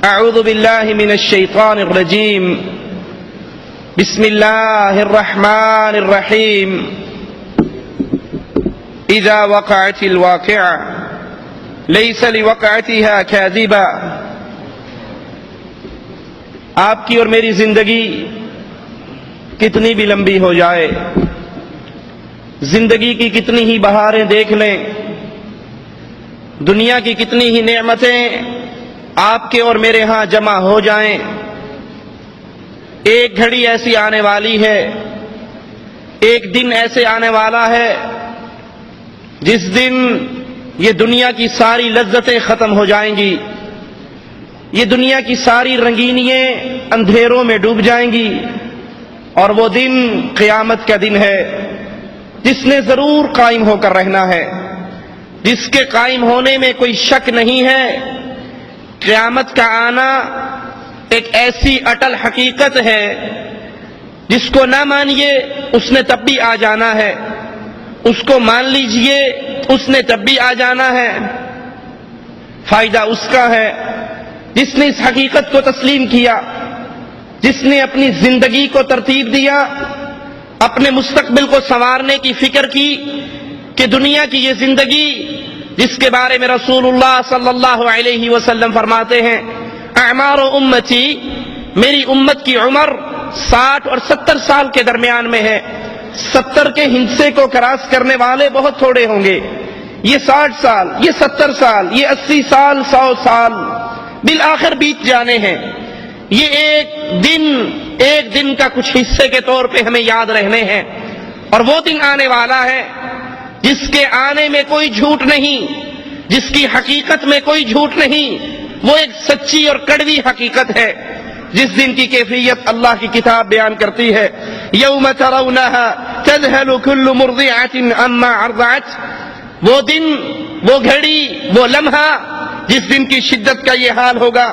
اعوذ باللہ من الشیطان الرجیم بسم اللہ الرحمن الرحیم اذا وقعت الواقعہ لیس لوقعتها کاذبا۔ آپ کی اور میری زندگی کتنی بھی لمبی ہو جائے، زندگی کی کتنی ہی بہاریں دیکھ لیں، دنیا کی کتنی ہی نعمتیں آپ کے اور میرے ہاں جمع ہو جائیں، ایک گھڑی ایسی آنے والی ہے، ایک دن ایسے آنے والا ہے جس دن یہ دنیا کی ساری لذتیں ختم ہو جائیں گی، یہ دنیا کی ساری رنگینیاں اندھیروں میں ڈوب جائیں گی، اور وہ دن قیامت کا دن ہے جس نے ضرور قائم ہو کر رہنا ہے، جس کے قائم ہونے میں کوئی شک نہیں ہے۔ قیامت کا آنا ایک ایسی اٹل حقیقت ہے جس کو نہ مانیے اس نے تب بھی آ جانا ہے، اس کو مان لیجئے اس نے تب بھی آ جانا ہے۔ فائدہ اس کا ہے جس نے اس حقیقت کو تسلیم کیا، جس نے اپنی زندگی کو ترتیب دیا، اپنے مستقبل کو سنوارنے کی فکر کی کہ دنیا کی یہ زندگی جس کے بارے میں رسول اللہ صلی اللہ علیہ وسلم فرماتے ہیں اعمار امتی، میری امت کی عمر 60 اور 70 سال کے درمیان میں ہے۔ 70 کے ہندسے کو کراس کرنے والے بہت تھوڑے ہوں گے، یہ 60 سال، یہ 70 سال، یہ 80 سال، 100 سال بالآخر بیت جانے ہیں۔ یہ ایک دن کا کچھ حصے کے طور پہ ہمیں یاد رہنے ہیں، اور وہ دن آنے والا ہے جس کے آنے میں کوئی جھوٹ نہیں، جس کی حقیقت میں کوئی جھوٹ نہیں، وہ ایک سچی اور کڑوی حقیقت ہے۔ جس دن کی کیفیت اللہ کی کتاب بیان کرتی ہے یوم ترونها تذهل كل مرضعة عما ارضعت، وہ دن، وہ گھڑی، وہ لمحہ جس دن کی شدت کا یہ حال ہوگا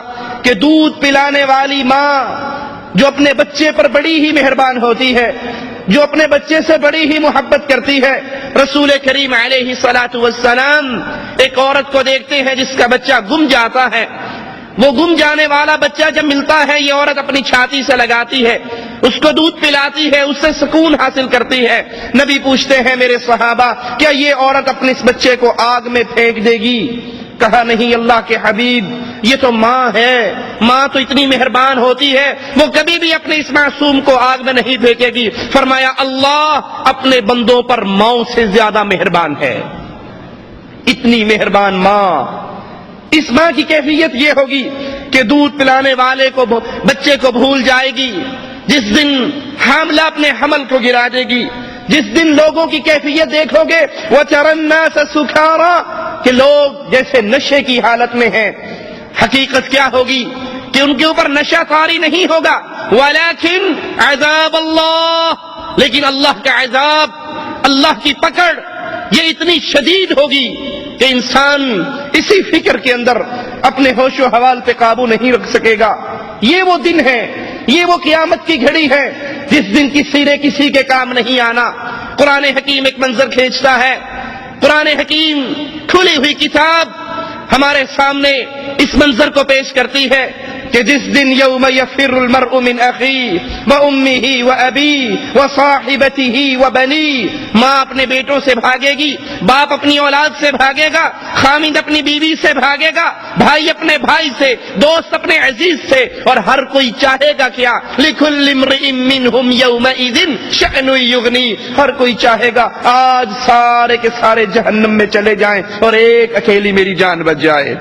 کہ دودھ پلانے والی ماں جو اپنے بچے پر بڑی ہی مہربان ہوتی ہے، جو اپنے بچے سے بڑی ہی محبت کرتی ہے، رسول کریم علیہ الصلاۃ والسلام ایک عورت کو دیکھتے ہیں جس کا بچہ گم جاتا ہے۔ وہ گم جانے والا بچہ جب ملتا ہے یہ عورت اپنی چھاتی سے لگاتی ہے، اس کو دودھ پلاتی ہے، اس سے سکون حاصل کرتی ہے۔ نبی پوچھتے ہیں میرے صحابہ کیا یہ عورت اپنے اس بچے کو آگ میں پھینک دے گی؟ کہا نہیں اللہ کے حبیب، یہ تو ماں ہے، ماں تو اتنی مہربان ہوتی ہے، وہ کبھی بھی اپنے اس معصوم کو آگ میں نہیں پھینکے گی۔ فرمایا اللہ اپنے بندوں پر ماؤں سے زیادہ مہربان ہے، اتنی مہربان ماں۔ اس ماں کی کیفیت یہ ہوگی کہ دودھ پلانے والے کو، بچے کو بھول جائے گی، جس دن حاملہ اپنے حمل کو گرا دے گی، جس دن لوگوں کی کیفیت دیکھو گے وَتَرَى النَّاسَ سُكَارَىٰ کہ لوگ جیسے نشے کی حالت میں ہیں۔ حقیقت کیا ہوگی کہ ان کے اوپر نشہ طاری نہیں ہوگا، وَلَكِنْ عَذَابَ اللَّهِ، لیکن اللہ کا عذاب، اللہ کی پکڑ یہ اتنی شدید ہوگی کہ انسان اسی فکر کے اندر اپنے ہوش و حوال پہ قابو نہیں رکھ سکے گا۔ یہ وہ دن ہے، یہ وہ قیامت کی گھڑی ہے جس دن کی سیرے کسی کے کام نہیں آنا۔ قرآن حکیم ایک منظر کھینچتا ہے، قرآن حکیم کھلی ہوئی کتاب ہمارے سامنے اس منظر کو پیش کرتی ہے کہ جس دن یوم یفر المرء من اخیہ وامہ وابیہ وصاحبتہ وبنیہ، ماں اپنے بیٹوں سے بھاگے گی، باپ اپنی اولاد سے بھاگے گا، خامند اپنی بیوی سے بھاگے گا، بھائی اپنے بھائی سے، دوست اپنے عزیز سے، اور ہر کوئی چاہے گا کیا لکل امرئ منہم یومئذ شأن یغنی، ہر کوئی چاہے گا آج سارے کے سارے جہنم میں چلے جائیں اور ایک اکیلی میری جان بچ جائے۔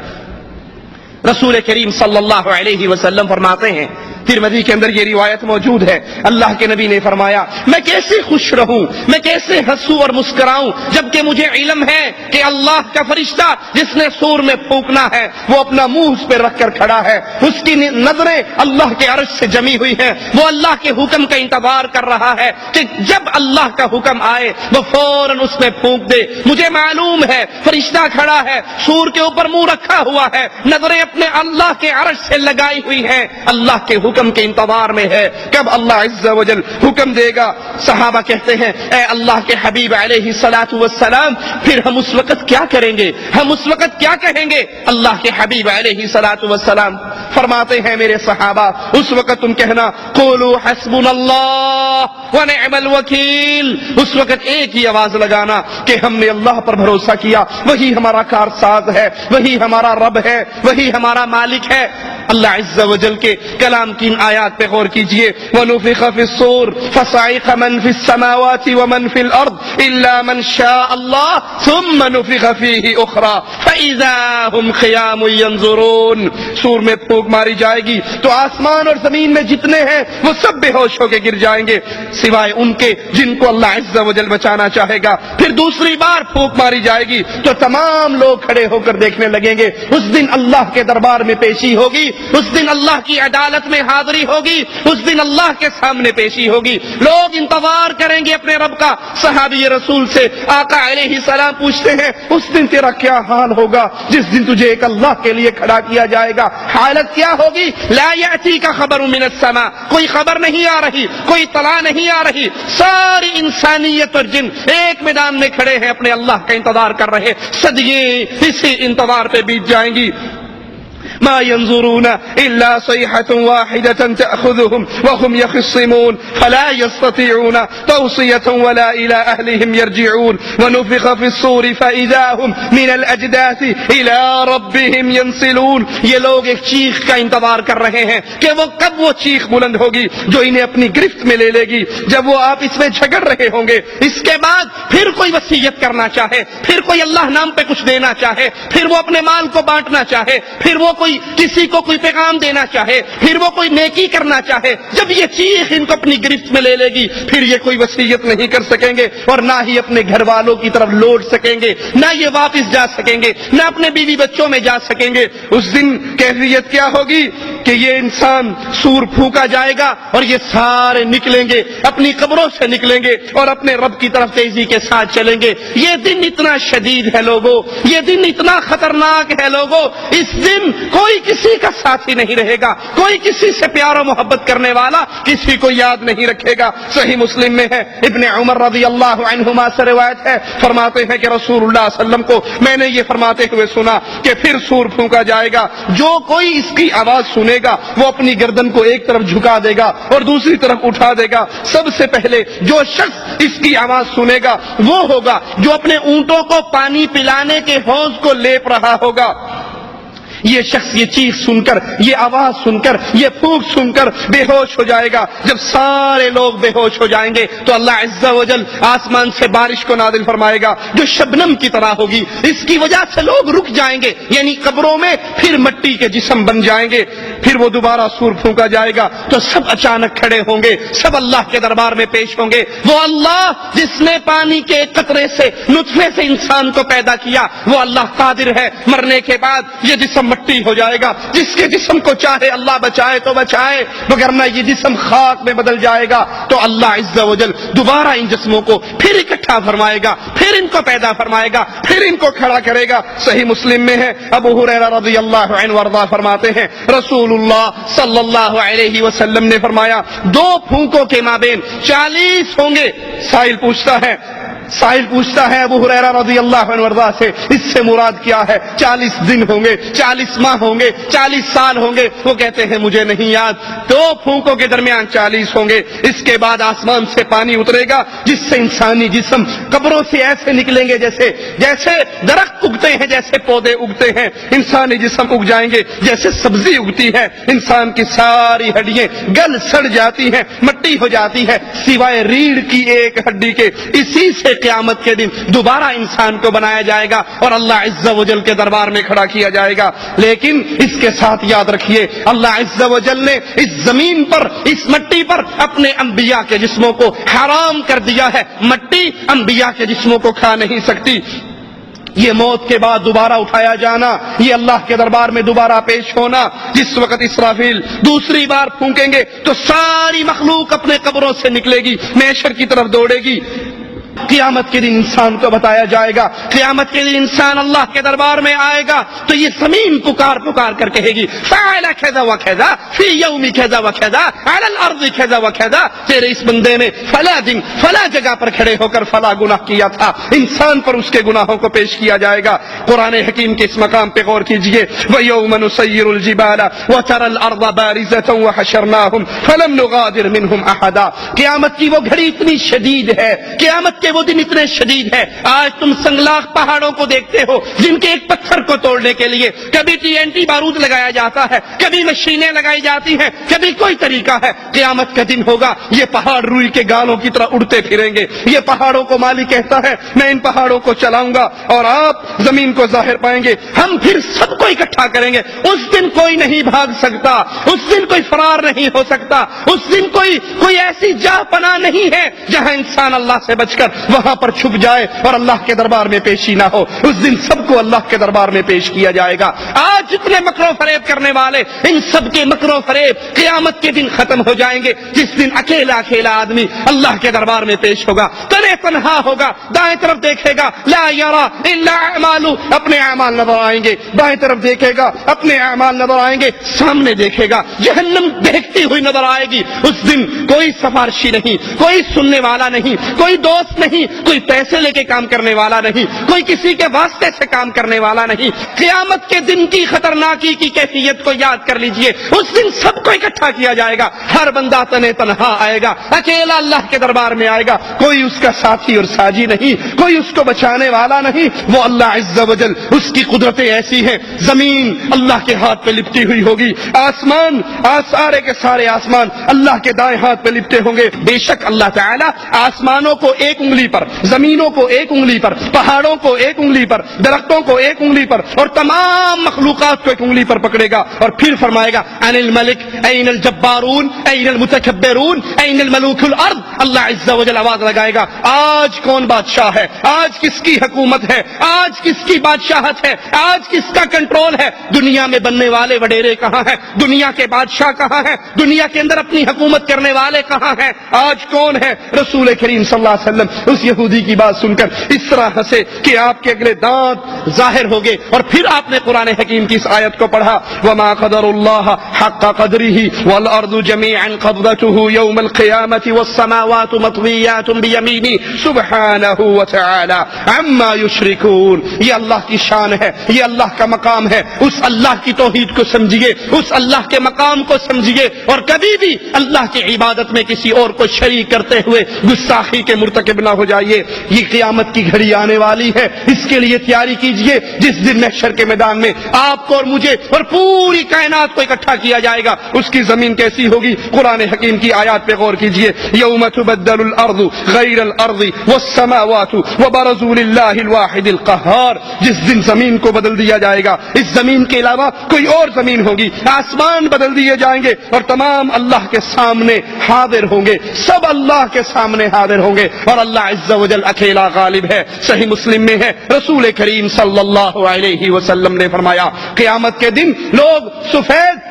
رسول کریم صلی اللہ علیہ وسلم فرماتے ہیں، ترمذی کے اندر یہ روایت موجود ہے، اللہ کے نبی نے فرمایا میں کیسے خوش رہوں، میں کیسے ہنسوں اور مسکراؤں جبکہ مجھے علم ہے کہ اللہ کا فرشتہ جس نے سور میں پھونکنا ہے وہ اپنا منہ اس پہ رکھ کر کھڑا ہے، اس کی نظریں اللہ کے عرش سے جمی ہوئی ہیں، وہ اللہ کے حکم کا انتظار کر رہا ہے کہ جب اللہ کا حکم آئے وہ فوراً اس میں پھونک دے۔ مجھے معلوم ہے فرشتہ کھڑا ہے، سور کے اوپر منہ رکھا ہوا ہے، نظریں اپنے اللہ کے عرش سے لگائی ہوئی ہیں، اللہ کے حکم کے انتظار میں ہے کب اللہ عز و جل حکم دے گا۔ صحابہ کہتے ہیں اے اللہ کے حبیب علیہ الصلوۃ والسلام پھر ہم اس وقت کیا کریں گے، ہم اس وقت کیا کہیں گے؟ اللہ کے حبیب علیہ الصلوۃ والسلام فرماتے ہیں میرے صحابہ اس وقت تم کہنا قولوا حسبنا اللہ ونعم الوکیل، اس وقت ایک ہی آواز لگانا کہ ہم نے اللہ پر بھروسہ کیا، وہی ہمارا کارساز ہے، وہی ہمارا رب ہے، وہی ہمارا مالک ہے۔ اللہ عز و جل کے کلام کی ان آیات پہ غور کیجئے، وَنُفِخَ فِي الصُّورِ فَصَعِقَ مَن فِي السَّمَاوَاتِ وَمَن فِي الْأَرْضِ إِلَّا مَن شَاءَ اللَّهُ ثُمَّ نُفِخَ فِيهِ أُخْرَى فَإِذَا هُمْ قِيَامٌ يَنظُرُونَ۔ سور میں پھونک ماری جائے گی تو آسمان اور زمین میں جتنے ہیں وہ سب بے ہوش ہو کے گر جائیں گے سوائے ان کے جن کو اللہ عز و جل بچانا چاہے گا۔ پھر دوسری بار پھونک ماری جائے گی تو تمام لوگ کھڑے ہو کر دیکھنے لگیں گے۔ اس دن اللہ کے دربار میں پیشی ہوگی، اس دن اللہ کی عدالت میں حاضری ہوگی، اس دن اللہ کے سامنے پیشی ہوگی۔ لوگ انتظار کریں گے اپنے رب کا۔ صحابی رسول سے آقا علیہ السلام پوچھتے ہیں اس دن تیرا کیا حال ہوگا جس دن تجھے ایک اللہ کے لیے کھڑا کیا جائے گا؟ حالت کیا ہوگی؟ لا یأتی کا خبر من السماء، کوئی خبر نہیں آ رہی، کوئی اطلاع نہیں آ رہی، ساری انسانیت اور جن ایک میدان میں کھڑے ہیں اپنے اللہ کا انتظار کر رہے، صدیے اسی انتظار پہ بیت جائیں گی۔ ما ينظرون إلا صيحة واحدة تأخذهم وهم يخصمون فلا يستطيعون توصية ولا إلى أهلهم يرجعون ونفخ في الصور فإذا هم من الأجداث إلى ربهم ينسلون۔ یہ لوگ ایک چیخ کا انتظار کر رہے ہیں کہ وہ کب وہ چیخ بلند ہوگی جو انہیں اپنی گرفت میں لے لے گی، جب وہ آپس میں جھگڑ رہے ہوں گے۔ اس کے بعد پھر کوئی وصیت کرنا چاہے، پھر کوئی اللہ نام پہ کچھ دینا چاہے، پھر وہ اپنے مال کو بانٹنا چاہے، پھر وہ کسی کو کوئی پیغام دینا چاہے، پھر وہ کوئی نیکی کرنا چاہے، جب یہ چیخ ان کو اپنی گرفت میں لے لے گی پھر یہ کوئی وصیت نہیں کر سکیں گے اور نہ ہی اپنے گھر والوں کی طرف لوٹ سکیں گے، نہ یہ واپس جا سکیں گے، نہ اپنے بیوی بچوں میں جا سکیں گے۔ اس دن کیفیت کیا ہوگی کہ یہ انسان سور پھونکا جائے گا اور یہ سارے نکلیں گے، اپنی قبروں سے نکلیں گے اور اپنے رب کی طرف تیزی کے ساتھ چلیں گے۔ یہ دن اتنا شدید ہے لوگوں، یہ دن اتنا خطرناک ہے لوگوں، اس دن کوئی کسی کا ساتھی نہیں رہے گا، کوئی کسی سے پیار و محبت کرنے والا کسی کو یاد نہیں رکھے گا۔ صحیح مسلم میں ہے، ابن عمر رضی اللہ عنہما سے روایت ہے، فرماتے ہیں کہ رسول اللہ صلی اللہ علیہ وسلم کو میں نے یہ فرماتے ہوئے سنا کہ پھر سور پھونکا جائے گا، جو کوئی اس کی آواز سنے گا وہ اپنی گردن کو ایک طرف جھکا دے گا اور دوسری طرف اٹھا دے گا۔ سب سے پہلے جو شخص اس کی آواز سنے گا وہ ہوگا جو اپنے اونٹوں کو پانی پلانے کے حوض کو لیپ رہا ہوگا۔ یہ شخص یہ چیخ سن کر، یہ آواز سن کر، یہ پھونک سن کر بے ہوش ہو جائے گا۔ جب سارے لوگ بے ہوش ہو جائیں گے تو اللہ عز و جل آسمان سے بارش کو نازل فرمائے گا جو شبنم کی طرح ہوگی، اس کی وجہ سے لوگ رک جائیں گے، یعنی قبروں میں پھر مٹی کے جسم بن جائیں گے۔ پھر وہ دوبارہ سور پھونکا جائے گا تو سب اچانک کھڑے ہوں گے، سب اللہ کے دربار میں پیش ہوں گے۔ وہ اللہ جس نے پانی کے قطرے سے، نطفے سے انسان کو پیدا کیا، وہ اللہ قادر ہے مرنے کے بعد یہ جسم مٹی ہو جائے گا۔ جس کے جسم کو چاہے اللہ بچائے تو بچائے، وگرنہ یہ جسم خاک میں بدل جائے گا تو اللہ عز و جل دوبارہ ان جسموں کو پھر اکٹھا فرمائے گا، پھر ان کو پیدا فرمائے گا، پھر ان کو کھڑا کرے گا۔ صحیح مسلم میں ہے، ابو ہریرہ رضی اللہ عنہ وارضاہ فرماتے ہیں رسول اللہ صلی اللہ علیہ وسلم نے فرمایا 2 پھونکوں کے مابین 40 ہوں گے۔ سائل پوچھتا ہے ابو ہریرہ رضی اللہ عنہ وارضاہ سے اس سے مراد کیا ہے؟ 40 دن ہوں گے، 40 ماہ ہوں گے، 40 سال ہوں گے؟ وہ کہتے ہیں مجھے نہیں یاد، 2 پھونکوں کے درمیان 40 ہوں گے۔ اس کے بعد آسمان سے پانی اترے گا جس سے انسانی جسم قبروں سے ایسے نکلیں گے جیسے درخت اگتے ہیں، جیسے پودے اگتے ہیں، انسانی جسم اگ جائیں گے جیسے سبزی اگتی ہے۔ انسان کی ساری ہڈیاں گل سڑ جاتی ہیں، مٹی ہو جاتی ہے، سوائے ریڑھ کی ایک ہڈی کے۔ اسی سے قیامت کے دن دوبارہ انسان کو بنایا جائے گا اور اللہ عز و جل کے دربار میں کھڑا کیا جائے گا۔ لیکن اس کے ساتھ یاد رکھیے اللہ عز و جل نے اس زمین پر، اس مٹی پر اپنے انبیاء کے جسموں کو حرام کر دیا ہے۔ مٹی انبیاء کے جسموں کو کھا نہیں سکتی۔ یہ موت کے بعد دوبارہ اٹھایا جانا، یہ اللہ کے دربار میں دوبارہ پیش ہونا، جس وقت اسرافیل دوسری بار پھونکیں گے تو ساری مخلوق اپنے قبروں سے نکلے گی، محشر کی طرف دوڑے گی۔ قیامت کے دن انسان کو بتایا جائے گا، قیامت کے دن انسان اللہ کے دربار میں آئے گا تو یہ زمین پکار پکار کر کہے گی فعل کذا وکذا فی یوم کذا وکذا علی الارض کذا وکذا، تیرے اس بندے نے فلاں دن فلاں جگہ پر کھڑے ہو کر فلاں گناہ کیا تھا، انسان پر اس کے گناہوں کو پیش کیا جائے گا۔ قرآن حکیم کے اس مقام پہ غور کیجئے، وَيَوْمَ نُسَيِّرُ الْجِبَالَ وَتَرَى الْأَرْضَ بَارِزَةً وَحَشَرْنَاهُمْ فَلَمْ نُغَادِرْ مِنْهُمْ أَحَدًا۔ قیامت کی وہ گھڑی اتنی شدید ہے، قیامت کے وہ دن اتنے شدید ہے، آج تم سنگلاخ پہاڑوں کو دیکھتے ہو جن کے ایک پتھر کو توڑنے کے لیے کبھی TNT بارود لگایا جاتا ہے، کبھی مشینیں لگائی جاتی ہیں، کبھی کوئی طریقہ ہے۔ قیامت کا دن ہوگا، یہ پہاڑ روئی کے گالوں کی طرح اڑتے پھریں گے، یہ پہاڑوں کو مالک کہتا ہے میں ان پہاڑوں کو چلاؤں گا اور آپ زمین کو ظاہر پائیں گے، ہم پھر سب کو اکٹھا کریں گے۔ اس دن کوئی نہیں بھاگ سکتا، اس دن کوئی فرار نہیں ہو سکتا، اس دن کوئی ایسی جا پناہ نہیں ہے جہاں انسان اللہ سے بچ کر وہاں پر چھپ جائے اور اللہ کے دربار میں پیشی نہ ہو۔ اس دن سب کو اللہ کے دربار میں پیش کیا جائے گا۔ آج جتنے مکر و فریب کرنے والے، ان سب کے مکر و فریب قیامت کے دن ختم ہو جائیں گے، جس دن اکیلا اکیلا آدمی اللہ کے دربار میں پیش ہوگا، تنہا تنہا ہوگا، دائیں طرف دیکھے گا لا یرا الا اعمالہ، اپنے اعمال نظر آئیں گے، بائیں طرف دیکھے گا اپنے اعمال نظر آئیں گے، سامنے دیکھے گا جہنم دیکھتی ہوئی نظر آئے گی۔ اس دن کوئی سفارشی نہیں، کوئی سننے والا نہیں، کوئی دوست نہیں، کوئی پیسے لے کے کام کرنے والا نہیں، کوئی کسی کے واسطے سے کام کرنے والا نہیں۔ قیامت کے دن کی خطرناکی کی کیفیت کو یاد کر لیجئے، اس دن سب کو اکٹھا کیا جائے گا، ہر بندہ تنہا آئے گا، اکیلا اللہ کے دربار میں آئے گا، کوئی اس کا ساتھی اور ساجی نہیں، کوئی اس کو بچانے والا نہیں۔ وہ اللہ عز و جل، اس کی قدرتیں ایسی ہیں، زمین اللہ کے ہاتھ پہ لپٹی ہوئی ہوگی، آسمان سارے کے سارے آسمان اللہ کے دائیں ہاتھ پہ لپٹے ہوں گے۔ بے شک اللہ تعالیٰ آسمانوں کو ایک انگلی پر، زمینوں کو ایک انگلی پر، پہاڑوں کو ایک انگلی پر، درختوں کو ایک انگلی پر اور تمام مخلوقات کو ایک انگلی پر پکڑے گا اور پھر فرمائے گا ان الملک این الجبارون این المتکبرون این الملوک الارض۔ اللہ عز و جل آواز لگائے گا آج کون بادشاہ ہے، آج کس کی حکومت ہے، آج کس کی بادشاہت ہے، آج کس کا کنٹرول ہے، دنیا میں بننے والے وڈیرے کہاں ہیں، دنیا کے بادشاہ کہاں ہیں، دنیا کے اندر اپنی حکومت کرنے والے کہاں ہیں، آج کون ہے؟ رسول کریم صلی اللہ علیہ وسلم اس یہودی کی بات سن کر اس طرح ہنسے کہ آپ کے اگلے دانت ظاہر ہو گئے، اور پھر آپ نے قرآن حکیم کی اس آیت کو پڑھا وما قدر اللہ حق قدره والارض جميعا قبضته يوم القيامة والسماوات مطويات بيمينه سبحانه وتعالى عما يشركون۔ یہ اللہ کی شان ہے، یہ اللہ کا مقام ہے، اس اللہ کی توحید کو سمجھیے، اس اللہ کے مقام کو سمجھیے، اور کبھی بھی اللہ کی عبادت میں کسی اور کو شریک کرتے ہوئے گستاخی کے مرتکب نہ ہو جائیے۔ یہ قیامت کی گھڑی آنے والی ہے، اس کے لیے تیاری کیجئے، جس دن محشر کے میدان میں آپ کو اور مجھے اور پوری کائنات کو اکٹھا کیا جائے گا۔ اس کی زمین کیسی ہوگی؟ قرآن حکیم کی آیات پہ غور کیجئے، یوم تبدل الارض غیر الارض والسماوات وبرزوا للہ الواحد القہار۔ جس دن زمین کو بدل دیا جائے گا، اس زمین کے علاوہ کوئی اور زمین ہوگی، آسمان بدل دیے جائیں گے اور تمام اللہ کے سامنے حاضر ہوں گے، سب اللہ کے سامنے حاضر ہوں گے، اور اللہ عز و جل اکیلا غالب ہے۔ صحیح مسلم میں ہے، رسول کریم صلی اللہ علیہ وسلم نے فرمایا قیامت کے دن لوگ سفید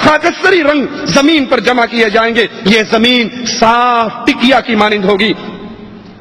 خاکستری رنگ زمین پر جمع کیے جائیں گے، یہ زمین صاف ٹکیا کی مانند ہوگی۔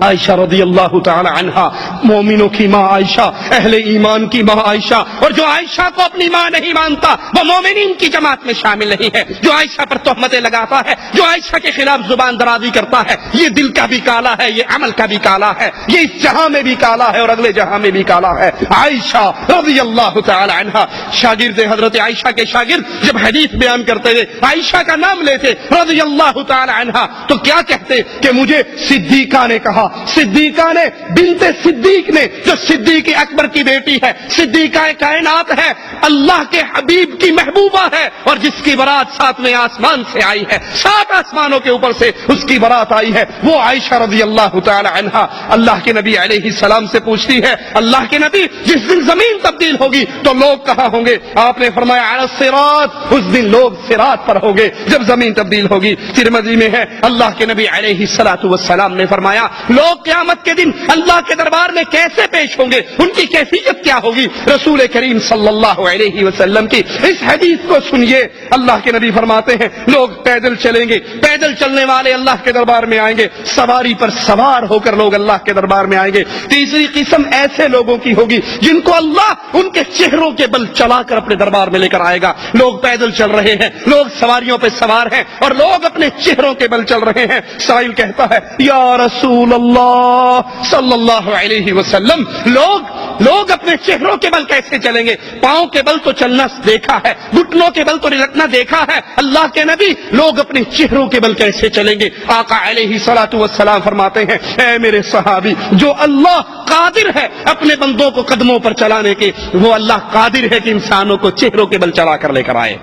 عائشہ رضی اللہ تعالی عنہا، مومنوں کی ماں عائشہ، اہل ایمان کی ماں عائشہ، اور جو عائشہ کو اپنی ماں نہیں مانتا وہ مومنین کی جماعت میں شامل نہیں ہے۔ جو عائشہ پر تہمتیں لگاتا ہے، جو عائشہ کے خلاف زبان درازی کرتا ہے، یہ دل کا بھی کالا ہے، یہ عمل کا بھی کالا ہے، یہ اس جہاں میں بھی کالا ہے اور اگلے جہاں میں بھی کالا ہے۔ عائشہ رضی اللہ تعالی عنہا، شاگرد حضرت عائشہ کے شاگرد جب حدیث بیان کرتے ہوئے عائشہ کا نام لیتے رضی اللہ تعالی عنہا تو کیا کہتے کہ مجھے صدیقہ نے کہا، صدیقہ نے، بنت صدیق نے، جو صدیق اکبر کی بیٹی ہے، صدیقہ کائنات ہے، اللہ کے حبیب کی محبوبہ ہے، اور جس کی برات 7ویں آسمان سے آئی ہے، 7 آسمانوں کے اوپر سے اس کی برات آئی ہے، وہ عائشہ رضی اللہ تعالی عنہا اللہ کے نبی علیہ السلام سے پوچھتی ہے اللہ کے نبی جس دن زمین تبدیل ہوگی تو لوگ کہاں ہوں گے؟ آپ نے فرمایا علی الصراط، اس دن لوگ صراط پر ہوں گے جب زمین تبدیل ہوگی۔ ترمذی میں ہے اللہ کے نبی علیہ السلام نے فرمایا لوگ قیامت کے دن اللہ کے دربار میں کیسے پیش ہوں گے، ان کی کیفیت کیا ہوگی؟ رسول کریم صلی اللہ علیہ وسلم کی اس حدیث کو سنیے۔ اللہ کے نبی فرماتے ہیں لوگ پیدل چلیں گے، پیدل چلنے والے اللہ کے دربار میں آئیں گے، سواری پر سوار ہو کر لوگ اللہ کے دربار میں آئیں گے۔ تیسری قسم ایسے لوگوں کی ہوگی جن کو اللہ ان کے چہروں کے بل چلا کر اپنے دربار میں لے کر آئے گا۔ لوگ پیدل چل رہے ہیں، لوگ سواریوں پہ سوار ہیں اور لوگ اپنے چہروں کے بل چل رہے ہیں۔ سائل کہتا ہے یا رسول اللہ صلی اللہ علیہ وسلم، لوگ اپنے چہروں کے بل کیسے چلیں گے؟ پاؤں کے بل تو چلنا دیکھا ہے، گھٹنوں کے بل تو لٹکنا دیکھا ہے، اللہ کے نبی لوگ اپنے چہروں کے بل کیسے چلیں گے؟ آقا علیہ الصلوۃ والسلام فرماتے ہیں اے میرے صحابی، جو اللہ قادر ہے اپنے بندوں کو قدموں پر چلانے کے، وہ اللہ قادر ہے کہ انسانوں کو چہروں کے بل چلا کر لے کر آئے۔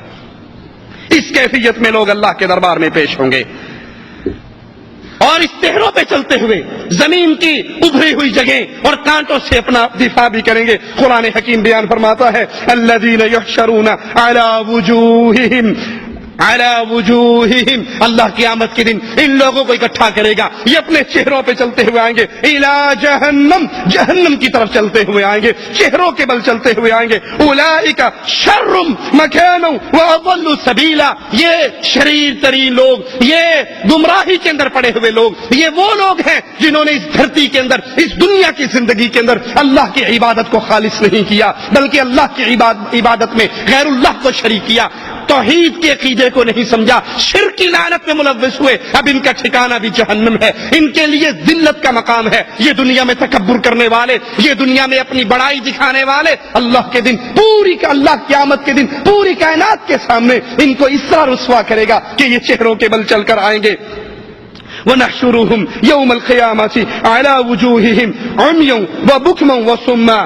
اس کیفیت میں لوگ اللہ کے دربار میں پیش ہوں گے اور اس چہروں پہ چلتے ہوئے زمین کی ابھری ہوئی جگہ اور کانٹوں سے اپنا دفاع بھی کریں گے۔ قرآن حکیم بیان فرماتا ہے الذین یحشرون علی وجوہہم، اللہ قیامت کے دن ان لوگوں کو اکٹھا کرے گا، یہ اپنے چہروں پہ چلتے ہوئے آئیں گے، الی جہنم، جہنم کی طرف چلتے ہوئے آئیں گے، چہروں کے بل چلتے ہوئے آئیں گے۔ اولئک شر مکانا واضل سبیلا، یہ شریر ترین لوگ، یہ گمراہی کے اندر پڑے ہوئے لوگ، یہ وہ لوگ ہیں جنہوں نے اس دھرتی کے اندر، اس دنیا کی زندگی کے اندر اللہ کی عبادت کو خالص نہیں کیا، بلکہ اللہ کی عبادت میں غیر اللہ کو شریک کیا، توحید کے عقیدے کو نہیں سمجھا، شرک کی لعنت میں ملوث ہوئے۔ اب ان کا ٹھکانہ بھی جہنم ہے، ان کے لیے ذلت کا مقام ہے۔ یہ دنیا میں تکبر کرنے والے، یہ دنیا میں اپنی بڑائی دکھانے والے، اللہ کے دن اللہ قیامت کے دن پوری کائنات کے سامنے ان کو اس طرح رسوا کرے گا کہ یہ چہروں کے بل چل کر آئیں گے۔ وَنَحْشُرُهُمْ يَوْمَ الْقِيَامَةِ عَلَى وُجُوهِهِمْ عُمْيًا وَبُكْمًا وَصُمًّا،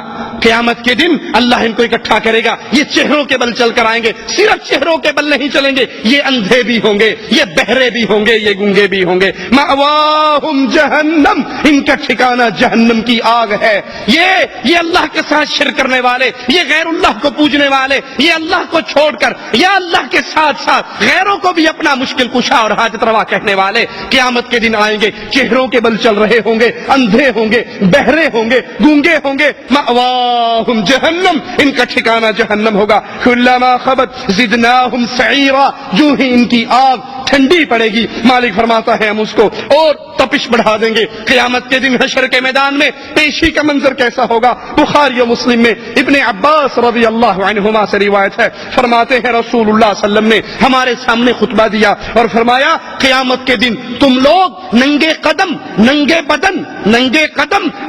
قیامت کے دن اللہ ان کو اکٹھا کرے گا، یہ چہروں کے بل چل کر آئیں گے، صرف چہروں کے بل نہیں چلیں گے، یہ اندھے بھی ہوں گے، یہ بہرے بھی ہوں گے، یہ گونگے بھی ہوں گے۔ مأواہم جہنم، ان کا ٹھکانہ جہنم کی آگ ہے۔ یہ اللہ کے ساتھ شرک کرنے والے، یہ غیر اللہ کو پوجنے والے، یہ اللہ کو چھوڑ کر یا اللہ کے ساتھ ساتھ غیروں کو بھی اپنا مشکل کشا اور حاجت روا کہنے والے قیامت کے دن آئیں گے، چہروں کے بل چل رہے ہوں گے، اندھے ہوں گے، بہرے ہوں گے، گونگے ہوں گے۔ مأواہم جہنم، ان کا ٹھکانہ جہنم ہوگا۔ کلما خبت زدناہم سعیرا، جو ہی ان کی آگ ٹھنڈی پڑے گی، مالک فرماتا ہے ہم اس کو اور تپش بڑھا دیں گے۔ قیامت کے دن حشر کے میدان میں پیشی کا منظر کیسا ہوگا؟ بخاری و مسلم میں ابن عباس رضی اللہ عنہما سے روایت ہے، فرماتے ہیں رسول اللہ صلی اللہ علیہ وسلم نے ہمارے سامنے خطبہ دیا اور فرمایا قیامت کے دن تم لوگ ننگے قدم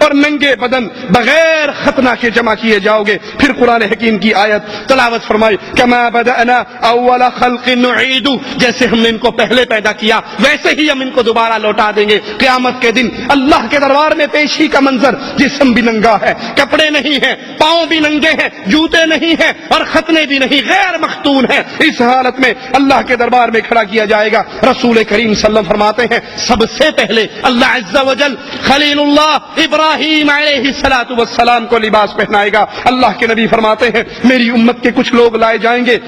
اور ننگے بدن بغیر ختنہ کے جمع کیے جاؤ گے۔ پھر قرآن حکیم کی آیت تلاوت فرمائی کما بدأنا اول خلق نعید، جیسے ہم نے ان کو پہلے پیدا کیا ویسے ہی ہم ان کو دوبارہ لوٹا دیں گے۔ قیامت کے دن اللہ کے دربار میں پیشی کا منظر، جسم بھی ننگا ہے، کپڑے نہیں ہیں، پاؤں بھی ننگے ہیں، جوتے نہیں ہیں اور ختنے بھی نہیں، غیر مختون ہیں۔ اس حالت میں اللہ کے دربار میں کھڑا کیا جائے گا۔ رسول کریم صلی اللہ علیہ وسلم فرماتے ہیں سب سے پہلے اللہ عز و جل خلیل اللہ ابراہیم علیہ الصلوۃ والسلام کو لباس پہنائے گا۔ اللہ کے نبی فرماتے ہیں میری امت کے کچھ لوگ لائے جائیں گے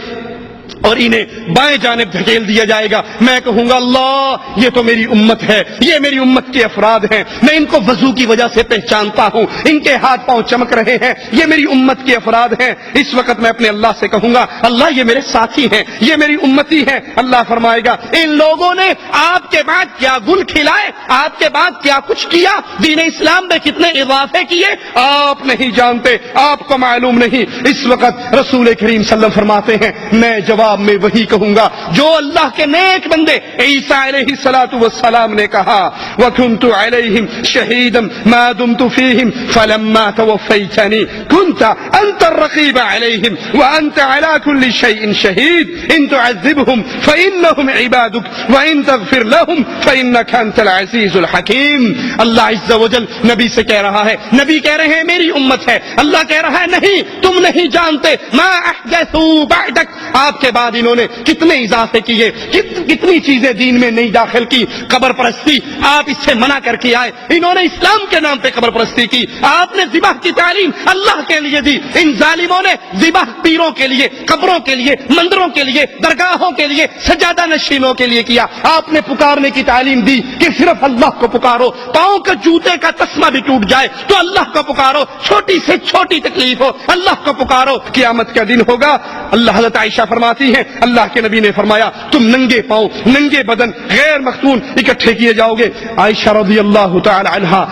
اور انہیں بائیں جانب دھکیل دیا جائے گا، میں کہوں گا اللہ یہ تو میری امت ہے، یہ میری امت کے افراد ہیں، میں ان کو وضو کی وجہ سے پہچانتا ہوں، ان کے ہاتھ پاؤں چمک رہے ہیں، یہ میری امت کے افراد ہیں۔ اس وقت میں اپنے اللہ سے کہوں گا اللہ یہ میرے ساتھی ہیں، یہ میری امتی ہیں۔ اللہ فرمائے گا ان لوگوں نے آپ کے بعد کیا گل کھلائے، آپ کے بعد کیا کچھ کیا، دین اسلام میں کتنے اضافے کیے آپ نہیں جانتے، آپ کو معلوم نہیں۔ اس وقت رسول کریم صلی اللہ علیہ وسلم فرماتے ہیں میں جواب میں وہی کہوں گا جو اللہ کے نیک بندے عیسیٰ علیہ الصلوۃ والسلام نے کہا وَكُنْتُ عَلَيْهِمْ شَهِيدًا مَا دُمْتُ فِيهِمْ فَلَمَّا تَوَفَّيْتَنِي كُنْتَ أَنْتَ الرَّقِيبَ عَلَيْهِمْ وَأَنْتَ عَلَى كُلِّ شَيْءٍ شَهِيدٌ إِن تُعَذِّبْهُمْ فَإِنَّهُمْ عِبَادُكَ وَإِن تَغْفِرْ لَهُمْ فَإِنَّكَ أَنْتَ الْعَزِيزُ الْحَكِيمُ۔ اللہ عز و جل نبی سے کہہ رہا ہے، نبی کہہ رہے ہیں میری امت ہے، اللہ کہہ رہا ہے نہیں تم نہیں جانتے ما احدثوا بعدک، آپ کے کے بعد انہوں نے کتنے اضافے کیے، کتنی چیزیں دین میں نہیں داخل کی. قبر پرستی آپ اس سے منع کر کے آئے، انہوں نے اسلام کے نام پہ قبر پرستی کی. آپ نے ذبح کی تعلیم اللہ کے لیے دی، ان ظالموں نے ذبح پیروں کے لیے، قبروں کے لیے، مندروں کے لیے، درگاہوں کے لیے، سجادہ نشینوں کے لیے کیا. آپ نے پکارنے کی تعلیم دی کہ صرف اللہ کو پکارو، پاؤں کا جوتے کا تسمہ بھی ٹوٹ جائے تو اللہ کو پکارو، چھوٹی سے چھوٹی تکلیف ہو اللہ کو پکارو. قیامت کا دن ہوگا. اللہ حضرت عائشہ فرماتی ہیں اللہ کے نبی نے فرمایا تم ننگے پاؤں، ننگے بدن، غیر مختون اکٹھے کیے جاؤ گے. عائشہ رضی اللہ تعالی عنہا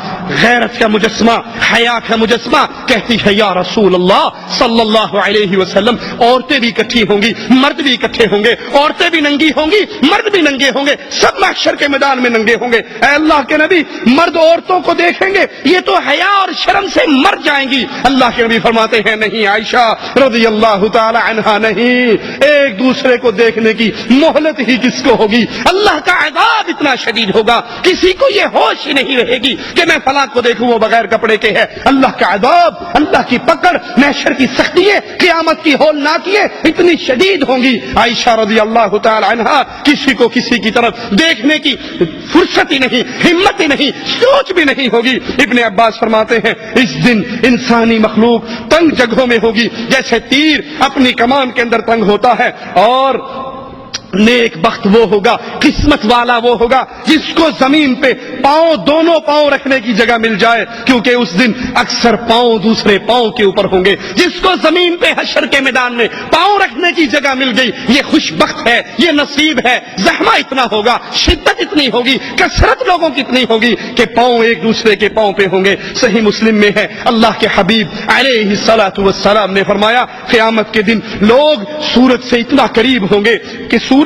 غیرت کا مجسمہ، حیا کا مجسمہ، کہتی ہے یا رسول اللہ صلی اللہ علیہ وسلم عورتیں بھی اکٹھی ہوں گی، مرد بھی اکٹھے ہوں گے، عورتیں بھی ننگی ہوں گی، مرد بھی ننگے ہوں گے، سب محشر کے میدان میں ننگے ہوں گے. اے اللہ کے نبی مرد عورتوں کو دیکھیں گے یہ تو حیا اور شرم سے مر جائیں گی. اللہ کے نبی فرماتے ہیں نہیں عائشہ رضی اللہ تعالی عنہا، نہیں، ایک دوسرے کو دیکھنے کی مہلت ہی کس کو ہوگی. اللہ کا عذاب اتنا شدید ہوگا کسی کو یہ ہوش ہی نہیں رہے گی کہ میں فلاں کو دیکھوں وہ بغیر کپڑے کے ہے. اللہ کا عذاب، اللہ کی پکڑ، محشر کی سختیاں، قیامت کی ہولناکیاں اتنی شدید ہوں گی. عائشہ رضی اللہ تعالی عنہا کسی کو کسی کی طرف دیکھنے کی فرصت ہی نہیں، ہمت ہی نہیں، سوچ بھی نہیں ہوگی. ابن عباس فرماتے ہیں اس دن انسانی مخلوق تنگ جگہوں میں ہوگی جیسے تیر اپنی کمان کے اندر تنگ ہوتا ہے، اور نیک بخت وہ ہوگا، قسمت والا وہ ہوگا جس کو زمین پہ پاؤں، دونوں پاؤں رکھنے کی جگہ مل جائے، کیونکہ اس دن اکثر پاؤں دوسرے پاؤں کے اوپر ہوں گے. جس کو زمین پہ حشر کے میدان میں پاؤں رکھنے کی جگہ مل گئی یہ خوش بخت ہے، یہ نصیب ہے. زحمہ اتنا ہوگا، شدت اتنی ہوگی، کثرت لوگوں کی اتنی ہوگی کہ پاؤں ایک دوسرے کے پاؤں پہ ہوں گے. صحیح مسلم میں ہے اللہ کے حبیب علیہ الصلوۃ والسلام نے فرمایا قیامت کے دن لوگ سورج سے اتنا قریب ہوں گے کہ سورج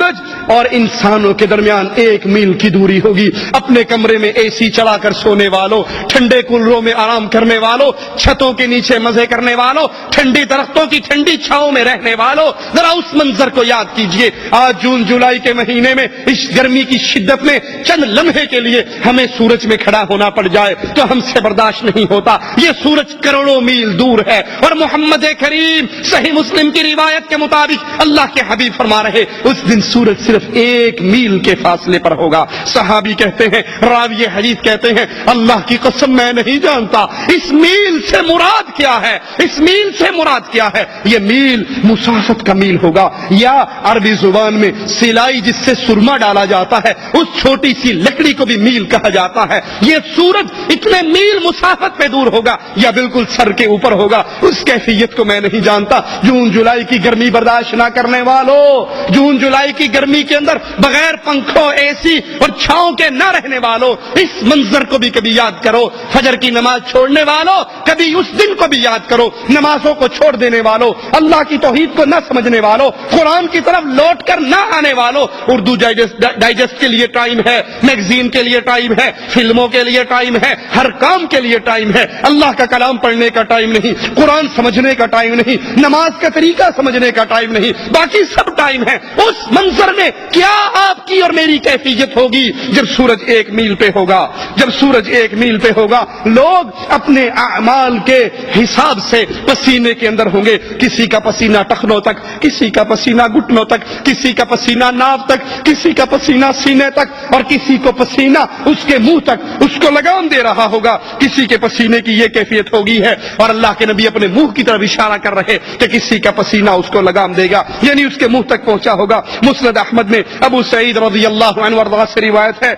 اور انسانوں کے درمیان 1 میل کی دوری ہوگی. اپنے کمرے میں اے سی چلا کر سونے والوں، ٹھنڈے کولروں میں آرام کرنے والوں، چھتوں کے نیچے مزے کرنے والوں، ٹھنڈی درختوں کی ٹھنڈی چھاؤں میں رہنے والوں، ذرا اس منظر کو یاد کیجئے. آج جون جولائی کے مہینے میں اس گرمی کی شدت میں چند لمحے کے لیے ہمیں سورج میں کھڑا ہونا پڑ جائے تو ہم سے برداشت نہیں ہوتا. یہ سورج کروڑوں میل دور ہے، اور محمد کریم صحیح مسلم کی روایت کے مطابق اللہ کے حبیب فرما رہے اس دن سورج صرف 1 میل کے فاصلے پر ہوگا. صحابی کہتے ہیں، راوی حدیث کہتے ہیں اللہ کی قسم میں نہیں جانتا اس میل سے مراد کیا ہے، اس میل سے مراد کیا ہے. یہ میل مسافت کا میل ہوگا، یا عربی زبان میں سلائی جس سے سرما ڈالا جاتا ہے اس چھوٹی سی لکڑی کو بھی میل کہا جاتا ہے. یہ سورج اتنے میل مسافت پہ دور ہوگا یا بالکل سر کے اوپر ہوگا، اس کیفیت کو میں نہیں جانتا. جون جولائی کی گرمی برداشت نہ کرنے والوں، جون جولائی کی گرمی کے اندر بغیر پنکھوں، اے سی اور چھاؤں کے نہ رہنے والوں، اس منظر کو بھی کبھی یاد کرو. فجر کی نماز چھوڑنے والوں کبھی اس دن کو بھی یاد کرو. نمازوں کو چھوڑ دینے والوں، اللہ کی توحید کو نہ سمجھنے والوں، قرآن کی طرف لوٹ کر نہ آنے والوں، اردو ڈائجسٹ کے لیے ٹائم ہے، میگزین کے لیے ٹائم ہے، فلموں کے لیے ٹائم ہے، ہر کام کے لیے ٹائم ہے. اللہ کا کلام پڑھنے کا ٹائم نہیں، قرآن سمجھنے کا ٹائم نہیں، نماز کا طریقہ سمجھنے کا ٹائم نہیں، باقی سب ٹائم ہے. اس منظر میں کیا آپ کی اور میری کیفیت ہوگی جب سورج 1 میل پہ ہوگا. جب سورج 1 میل پہ ہوگا لوگ اپنے اعمال کے حساب سے پسینے کے اندر ہوں گے. کسی کا پسینہ ٹخنوں تک، کسی کا پسینہ گھٹنوں تک، کسی کا پسینہ ناف تک، کسی کا پسینہ سینے تک، اور کسی کو پسینہ اس کے منہ تک اس کو لگام دے رہا ہوگا. کسی کے پسینے کی یہ کیفیت ہوگی ہے، اور اللہ کے نبی اپنے منہ کی طرف اشارہ کر رہے کہ کسی کا پسینہ اس کو لگام دے گا، یعنی اس کے منہ تک پہنچا ہوگا. مسند احمد میں ابو سعید رضی اللہ عنہ وارضاہ سے روایت ہے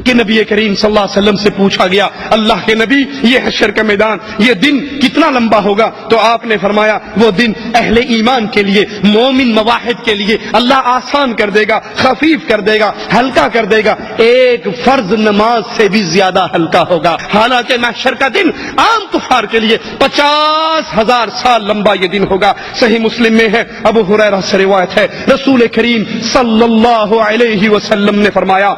کہ نبی کریم صلی اللہ علیہ وسلم سے پوچھا گیا اللہ کے نبی یہ حشر کا میدان، یہ دن کتنا لمبا ہوگا؟ تو آپ نے فرمایا وہ دن اہل ایمان کے لیے، مومن مواحد کے لیے اللہ آسان کر دے گا، خفیف کر دے گا، ہلکا کر دے گا، ایک فرض نماز سے بھی زیادہ ہلکا ہوگا. حالانکہ محشر کا دن عام کفار کے لیے 50,000 سال لمبا یہ دن ہوگا. صحیح مسلم میں ہے، ابو ہریرہ سے روایت ہے رسول کریم صلی اللہ علیہ وسلم نے فرمایا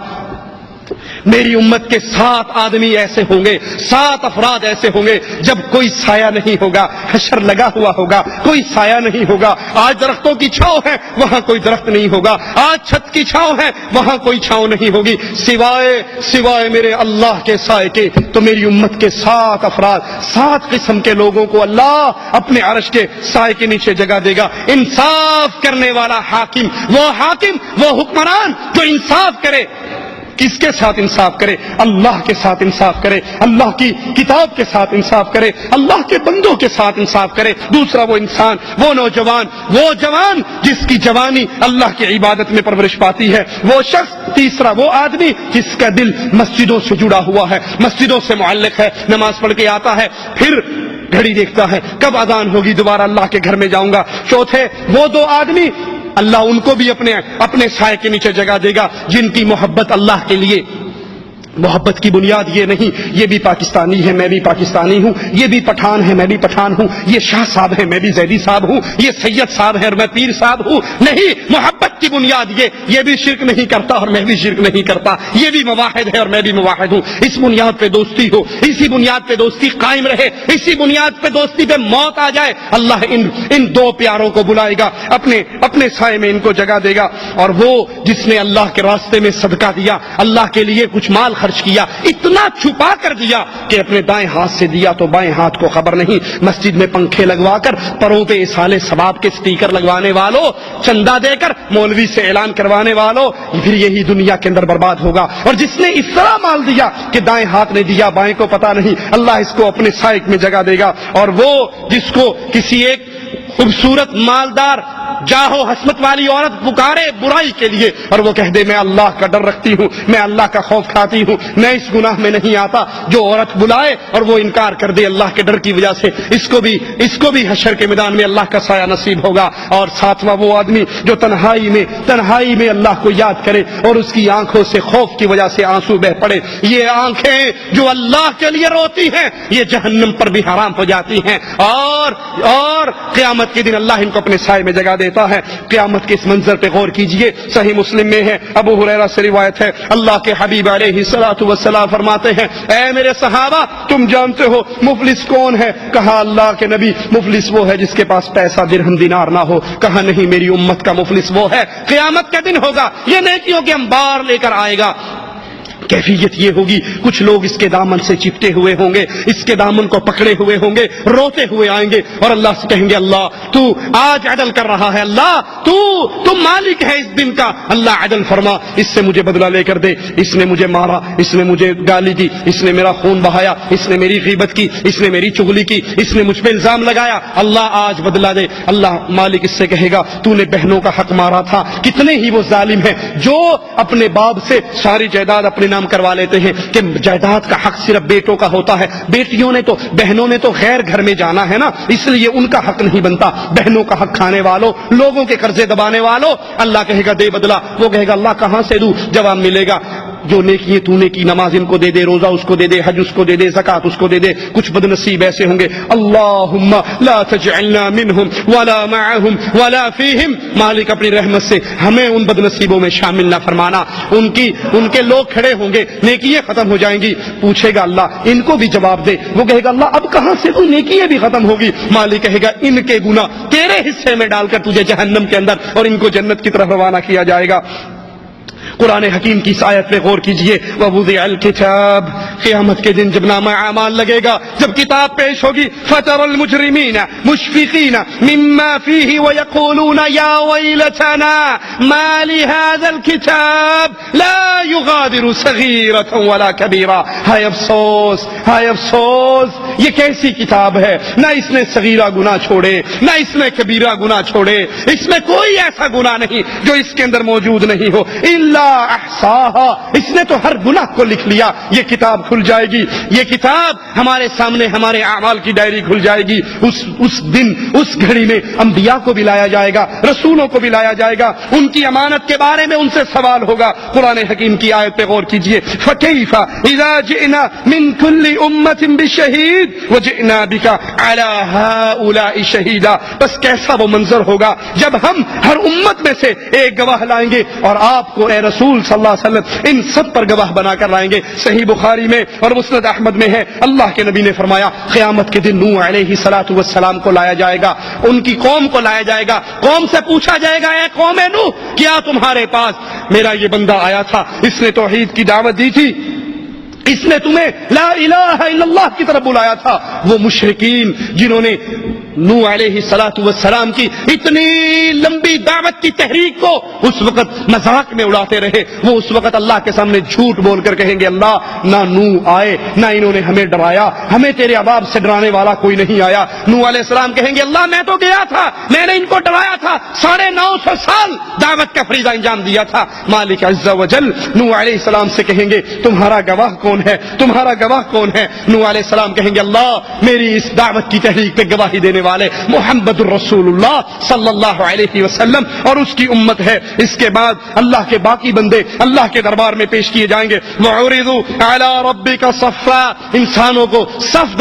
میری امت کے 7 آدمی ایسے ہوں گے، 7 افراد ایسے ہوں گے جب کوئی سایہ نہیں ہوگا، حشر لگا ہوا ہوگا، کوئی سایہ نہیں ہوگا۔ آج درختوں کی چھاؤں ہے، وہاں کوئی درخت نہیں ہوگا، آج چھت کی چھاؤں ہے، وہاں کوئی چھاؤں نہیں ہوگی سوائے میرے اللہ کے سائے کے۔ تو میری امت کے 7 افراد، 7 قسم کے لوگوں کو اللہ اپنے عرش کے سائے کے نیچے جگہ دے گا۔ انصاف کرنے والا حاکم، وہ حکمران جو انصاف کرے۔ کس کے ساتھ انصاف کرے؟ اللہ کے ساتھ انصاف کرے، اللہ کی کتاب کے ساتھ انصاف کرے، اللہ کے بندوں کے ساتھ انصاف کرے۔ دوسرا وہ انسان، وہ نوجوان، وہ جوان جس کی جوانی اللہ کی عبادت میں پرورش پاتی ہے، وہ شخص۔ تیسرا وہ آدمی جس کا دل مسجدوں سے جڑا ہوا ہے، مسجدوں سے معلق ہے، نماز پڑھ کے آتا ہے، پھر گھڑی دیکھتا ہے کب اذان ہوگی، دوبارہ اللہ کے گھر میں جاؤں گا۔ چوتھے وہ 2 آدمی، اللہ ان کو بھی اپنے سائے کے نیچے جگہ دے گا جن کی محبت اللہ کے لیے۔ محبت کی بنیاد یہ نہیں یہ بھی پاکستانی ہے میں بھی پاکستانی ہوں، یہ بھی پٹھان ہے میں بھی پٹھان ہوں، یہ شاہ صاحب ہے میں بھی زیدی صاحب ہوں، یہ سید صاحب ہے اور میں پیر صاحب ہوں۔ نہیں، محبت کی بنیاد یہ بھی شرک نہیں کرتا اور میں بھی شرک نہیں کرتا، یہ بھی مواحد ہے اور میں بھی مواحد ہوں۔ اس بنیاد پہ دوستی ہو، اسی بنیاد پہ دوستی قائم رہے، اسی بنیاد پہ دوستی پہ موت آ جائے۔ اللہ ان 2 پیاروں کو بلائے گا، اپنے سائے میں ان کو جگہ دے گا۔ اور وہ جس نے اللہ کے راستے میں صدقہ دیا، اللہ کے لیے کچھ مال خرچ کیا، اتنا چھپا کر دیا کہ اپنے دائیں ہاتھ سے دیا تو بائیں ہاتھ کو خبر نہیں۔ مسجد میں پنکھے لگوا کر، پروں پہ اصالے ثواب کے سٹیکر لگوانے والوں، چندہ دے کر مولوی سے اعلان کروانے والوں، پھر یہی دنیا کے اندر برباد ہوگا۔ اور جس نے اس طرح مال دیا کہ دائیں ہاتھ نے دیا بائیں کو پتا نہیں، اللہ اس کو اپنے سائے میں جگہ دے گا۔ اور وہ جس کو کسی ایک خوبصورت مالدار جاہو حسمت والی عورت پکارے برائی کے لیے اور وہ کہہ دے میں اللہ کا ڈر رکھتی ہوں، میں اللہ کا خوف کھاتی ہوں، میں اس گناہ میں نہیں آتا، جو عورت بلائے اور وہ انکار کر دے اللہ کے ڈر کی وجہ سے، اس کو بھی حشر کے میدان میں اللہ کا سایہ نصیب ہوگا۔ اور 7واں وہ آدمی جو تنہائی میں اللہ کو یاد کرے اور اس کی آنکھوں سے خوف کی وجہ سے آنسو بہ پڑے۔ یہ آنکھیں جو اللہ کے لیے روتی ہیں یہ جہنم پر بھی حرام ہو جاتی ہیں۔ اور قیامت کے دن اللہ ان کو اپنے سائے میں جگہ دیتا ہے۔ قیامت کے اس منظر پہ غور کیجئے، صحیح مسلم میں ہے، ابو ہریرہ سے روایت ہے، اللہ کے حبیب علیہ الصلوۃ والسلام فرماتے ہیں، اے میرے صحابہ تم جانتے ہو مفلس کون ہے؟ کہا اللہ کے نبی مفلس وہ ہے جس کے پاس پیسہ درہم دینار نہ ہو۔ کہا نہیں، میری امت کا مفلس وہ ہے، قیامت کا دن ہوگا، یہ نیکیوں کے انبار لے کر آئے گا۔ کیفیت یہ ہوگی، کچھ لوگ اس کے دامن سے چپٹے ہوئے ہوں گے، اس کے دامن کو پکڑے ہوئے ہوں گے، روتے ہوئے آئیں گے اور اللہ سے کہیں گے اللہ تو آج عدل کر رہا ہے، اللہ تو مالک ہے اس دن کا، اللہ عدل فرما، اس سے مجھے بدلہ لے کر دے، اس نے مجھے مارا، اس نے مجھے گالی دی، اس نے میرا خون بہایا، اس نے میری غیبت کی، اس نے میری چغلی کی، اس نے مجھ پہ الزام لگایا، اللہ آج بدلہ دے۔ اللہ مالک اس سے کہے گا تو نے بہنوں کا حق مارا تھا، کتنے ہی وہ ظالم ہیں جو اپنے باپ سے ساری جائیداد اپنے نام کروا لیتے ہیں کہ جائیداد کا حق صرف بیٹوں کا ہوتا ہے، بہنوں نے تو غیر گھر میں جانا ہے نا، اس لیے ان کا حق نہیں بنتا۔ بہنوں کا حق کھانے والوں، لوگوں کے قرضے دبانے والوں، اللہ کہے گا دے بدلہ، وہ کہے گا اللہ کہاں سے دوں؟ جواب ملے گا جو نیکی تو نے کی، نماز ان کو دے دے، روزہ اس کو دے دے، حج اس کو دے دے، زکات اس کو دے دے۔ کچھ بد نصیب ایسے ہوں گے اللہم لا تجعلنا منہم ولا معہم ولا فیہم، مالک اپنی رحمت سے ہمیں ان بد نصیبوں میں شامل نہ فرمانا۔ ان کے لوگ کھڑے ہوں گے، نیکیاں ختم ہو جائیں گی، پوچھے گا اللہ ان کو بھی جواب دے، وہ کہے گا اللہ اب کہاں سے تو نیکیاں بھی ختم ہوگی؟ مالک کہے گا ان کے گناہ تیرے حصے میں ڈال کر تجھے جہنم کے اندر اور ان کو جنت کی طرف روانہ کیا جائے گا۔ قرآن حکیم کی اس آیت پہ غور کیجئے، وَوُضِعَ الْكِتَابُ، قیامت کے دن جب نامہ اعمال لگے گا، جب کتاب پیش ہوگی، فَتَرَى الْمُجْرِمِينَ مُشْفِقِينَ مِمَّا فِيهِ وَيَقُولُونَ يَا وَيْلَتَنَا مَا لِهَذَا الْكِتَابِ لَا يُغَادِرُ صَغِيرَةً وَلَا كَبِيرَةً، ہائے افسوس یہ کیسی کتاب ہے، نہ اس نے صغیرہ گناہ چھوڑے نہ اس نے کبیرہ گناہ چھوڑے، اس میں کوئی ایسا گناہ نہیں جو اس کے اندر موجود نہیں ہو، الا احصاها، اس نے تو ہر گناہ کو لکھ لیا۔ یہ کتاب کھل جائے گی، یہ کتاب ہمارے سامنے ہمارے اعمال کی ڈائری کھل جائے گی۔ اس دن اس گھڑی میں انبیاء کو بھی لایا جائے گا، رسولوں کو بھی لایا جائے گا، ان کی امانت کے بارے میں ان سے سوال ہوگا۔ قرآن حکیم کی آیت پہ غور کیجئے، فَكَيْفَ إِذَا جِئْنَا مِن كُلِّ أُمَّةٍ بِشَهِيدٍ وَجِئْنَا بِكَ عَلَى هَؤُلَاءِ شَهِيدًا، بس کیسا وہ منظر ہوگا جب ہم ہر امت میں سے ایک گواہ لائیں گے اور آپ کو اے رسول صلی اللہ علیہ وسلم ان سب پر گواہ بنا کر لائیں گے۔ صحیح بخاری میں اور مسند احمد میں ہے، اللہ کے نبی نے فرمایا قیامت کے دن نوح علیہ السلام کو لایا جائے گا، ان کی قوم کو لایا جائے گا، قوم سے پوچھا جائے گا اے قوم نوح کیا تمہارے پاس میرا یہ بندہ آیا تھا، اس نے توحید کی دعوت دی تھی، اس نے تمہیں لا الہ الا اللہ کی طرف بلایا تھا؟ وہ مشرکین جنہوں نے نوح علیہ السلام کی اتنی لمبی دعوت کی تحریک کو اس وقت مذاق میں اڑاتے رہے، وہ اس وقت اللہ کے سامنے جھوٹ بول کر کہیں گے اللہ نہ نوح آئے نہ انہوں نے ہمیں ڈرایا، ہمیں تیرے عذاب سے ڈرانے والا کوئی نہیں آیا۔ نوح علیہ السلام کہیں گے اللہ میں تو گیا تھا، میں نے ان کو ڈرایا تھا، 950 سال دعوت کا فریضہ انجام دیا تھا۔ مالک عز و جل نوح علیہ السلام سے کہیں گے تمہارا گواہ کون ہے، تمہارا گواہ کون ہے؟ نوح علیہ السلام کہیں گے اللہ میری اس دعوت کی تحریک پہ گواہی دینے والے محمد الرسول اللہ صلی اللہ علیہ وسلم اور اس کی امت ہے۔ اس کے بعد اللہ کے باقی بندے اللہ کے دربار میں پیش کیے جائیں گے۔ وَعُرِضُوا عَلَىٰ رَبِّكَ صَفًّا، انسانوں کو صف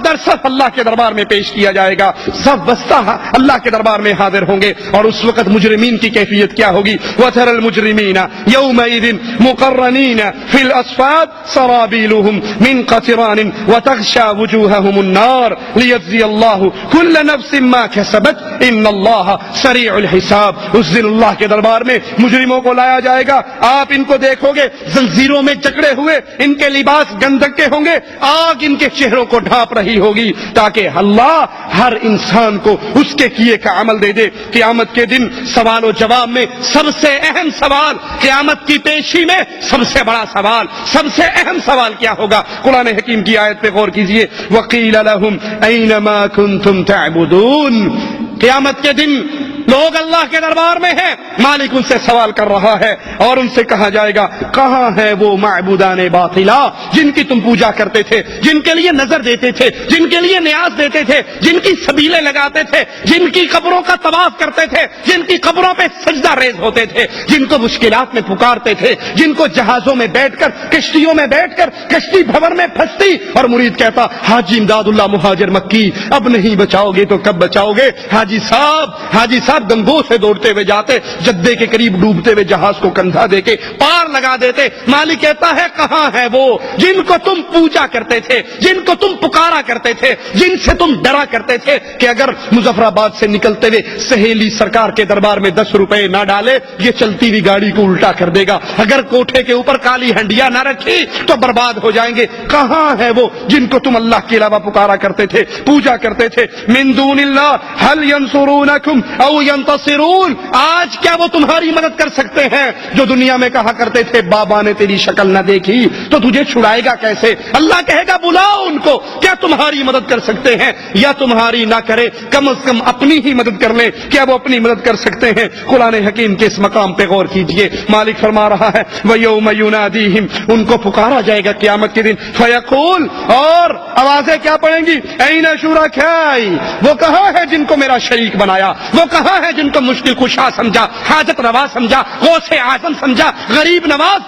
در صف اللہ کے دربار میں پیش کیا جائے گا، صف بستہ اللہ کے دربار میں حاضر ہوں گے، اور اس وقت مجرمین کی کیفیت کیا ہوگی؟ وَتَرَى الْمُجْرِمِينَ يَوْمَئِذٍ مُقَرَّنِينَ فِي الْأَصْفَادِ سَرَابِيلُهُم مِّن قَطِرَانٍ وَتَغْشَىٰ وُجُوهَهُمُ النَّارُ لِيَجْزِيَ اللَّهُ كُلَّ نَفْسٍ مَّا كَسَبَتْ إِنَّ اللَّهَ سَرِيعُ الْحِسَابِ۔ اس دن اللہ کے دربار میں مجرموں کو لایا جائے گا، آپ ان کو دیکھو گے زنجیروں میں جکڑے ہوئے، ان کے لباس گندگ کے ہوں گے، آگ ان کے چہروں کو ڈھانپ رہی ہوگی تاکہ اللہ ہر انسان کو اس کے کیے کا عمل دے دے۔ قیامت کے دن سوال و جواب میں سب سے اہم سوال، قیامت کی پیشی میں سب سے بڑا سوال، سب سے اہم سوال کیا ہوگا؟ قرآن حکیم کی آیت پہ غور کیجئے، وَقِيلَ لَهُمْ أَيْنَ مَا كُنْتُمْ تَعْبُدُونَ۔ قیامت کے دن لوگ اللہ کے دربار میں ہیں، مالک ان سے سوال کر رہا ہے اور ان سے کہا جائے گا کہاں ہے وہ معبودان باطلا جن کی تم پوجا کرتے تھے، جن کے لیے نظر دیتے تھے، جن کے لیے نیاز دیتے تھے، جن کی سبیلیں لگاتے تھے، جن کی قبروں کا طواف کرتے تھے، جن کی قبروں پہ سجدہ ریز ہوتے تھے، جن کو مشکلات میں پکارتے تھے، جن کو جہازوں میں بیٹھ کر کشتیوں میں بیٹھ کر کشتی بھنور میں پھنستی اور مرید کہتا حاجی امداد اللہ مہاجر مکی اب نہیں بچاؤ گے تو کب بچاؤ گے؟ حاجی صاحب گنگوں سے دوڑتے ہوئے جاتے، جدے کے قریب ڈوبتے ہوئے جہاز کو کندھا دے کے پار لگا دیتے۔ مالک کہتا ہے کہاں ہے وہ جن کو تم پوجا کرتے تھے، جن کو تم پکارا کرتے تھے، جن سے تم ڈرا کرتے تھے کہ اگر مظفر آباد سے نکلتے ہوئے سہیلی سرکار کے دربار میں 10 روپے نہ ڈالے یہ چلتی ہوئی گاڑی کو الٹا کر دے گا، اگر کوٹھے کے اوپر کالی ہنڈیا نہ رکھی تو برباد ہو جائیں گے۔ کہاں ہے وہ جن کو تم اللہ کے علاوہ پکارا کرتے تھے، پوجا کرتے تھے؟ من دون اللہ هل ينصرونكم او ينتصرون، آج کیا وہ تمہاری مدد کر سکتے ہیں؟ جو دنیا میں کہا کرتے تھے بابا نے تیری شکل نہ دیکھی تو تجھے چھڑائے گا کیسے؟ اللہ کہے گا بلاؤ ان کو، کیا تمہاری مدد کر سکتے ہیں؟ یا تمہاری نہ کرے کم از کم اپنی ہی مدد کر لیں، کیا وہ اپنی مدد کر سکتے ہیں؟ قرآن حکیم کے اس مقام پہ غور کیجئے، مالک فرما رہا ہے وَيَوْمَ يُنَادِيهِمْ، ان کو پکارا جائے گا قیامت کے دن، فَيَقُولُ، اور آوازیں کیا پڑیں گی؟ أَيْنَ شُرَكَائِي، وہ کہاں ہے جن کو میرا شریک بنایا، وہ کہاں ہے جن کو مشکل کشا سمجھا، حاجت روا سمجھا، غوث اعظم سمجھا، غریب نواز،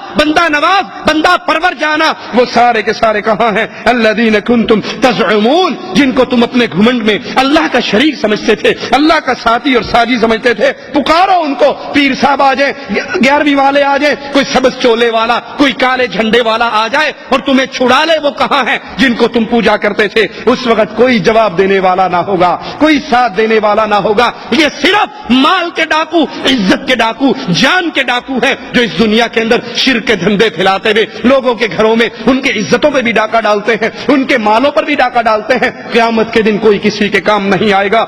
بندہ پرور جانا، وہ سارے کے سارے کہاں ہیں؟ الذین کنتم تزعمون، جن کو تم اپنے گھمنڈ میں اللہ کا شریک سمجھتے تھے، اللہ کا ساتھی اور ساجی سمجھتے تھے، پکارو ان کو، پیر صاحب آ جائیں، 11ویں والے آ جائیں، کوئی سبز چولے والا، کوئی کالے جھنڈے والا آ جائے اور تمہیں چھڑا لے، وہ کہاں ہیں جن کو تم پوجا کرتے تھے؟ اس وقت کوئی جواب دینے والا نہ ہوگا، کوئی ساتھ دینے والا نہ ہوگا۔ یہ صرف مال کے ڈاکو، عزت کے ڈاکو، جان کے ڈاکو ہیں جو اس دنیا کے اندر شرک کے دھندے پھیلاتے ہوئے لوگوں کے گھروں میں ان کے عزتوں پہ بھی ڈاکہ ڈالتے ہیں، ان کے مالوں پر بھی ڈاکہ ڈالتے ہیں۔ قیامت کے دن کوئی کسی کے کام نہیں آئے گا۔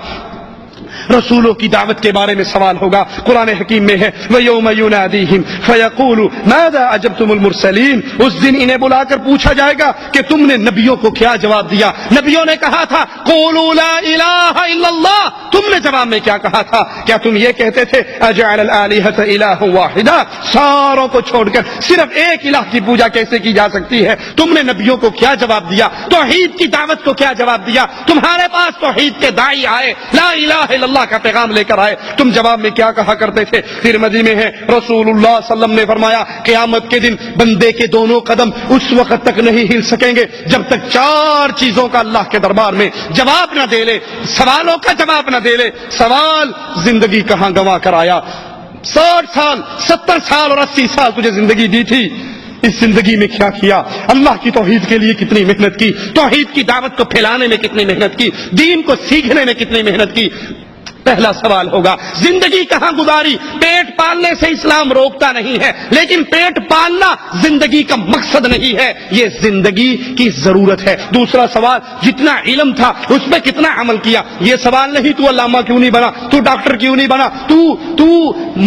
رسولوں کی دعوت کے بارے میں سوال ہوگا، قرآن حکیم میں ہے وَيَوْمَ يُنَادِيهِمْ فَيَقُولُ مَاذَا أَجَبْتُمُ الْمُرْسَلِينَ، اس دن انہیں بلا کر پوچھا جائے گا کہ تم نے نبیوں کو کیا جواب دیا؟ نبیوں نے کہا تھا قُولُوا لَا إِلَٰهَ إِلَّا اللَّهُ، تم نے جواب میں کیا کہا تھا؟ کیا تم یہ کہتے تھے أَجَعَلَ الْآلِهَةَ إِلَٰهًا وَاحِدًا، ساروں کو چھوڑ کر صرف ایک الہ کی پوجا کیسے کی جا سکتی ہے؟ تم نے نبیوں کو کیا جواب دیا؟ توحید کی دعوت کو کیا جواب دیا؟ تمہارے پاس توحید کے داعی آئے، لا الہ الا اللہ کا پیغام لے کر آئے، تم جواب میں کیا کہا کرتے تھے؟ ترمذی میں ہے رسول اللہ صلی اللہ علیہ وسلم نے فرمایا قیامت کے دن بندے کے دونوں قدم اس وقت تک نہیں ہل سکیں گے جب تک 4 چیزوں کا اللہ کے دربار میں جواب نہ دے لے، سوالوں کا جواب نہ دے لے۔ سوال زندگی کہاں گنوا کر آیا، 60 سال 70 سال اور 80 سال تجھے زندگی دی تھی، اس زندگی میں کیا کیا؟ اللہ کی توحید کے لیے کتنی محنت کی، توحید کی دعوت کو پھیلانے میں کتنی محنت کی، دین کو سیکھنے میں کتنی محنت کی؟ پہلا سوال ہوگا زندگی کہاں گزاری؟ پیٹ پالنے سے اسلام روکتا نہیں ہے، لیکن پیٹ پالنا زندگی کا مقصد نہیں ہے، یہ زندگی کی ضرورت ہے۔ دوسرا سوال جتنا علم تھا اس میں کتنا عمل کیا؟ یہ سوال نہیں تو علامہ کیوں نہیں بنا، تو ڈاکٹر کیوں نہیں بنا، تو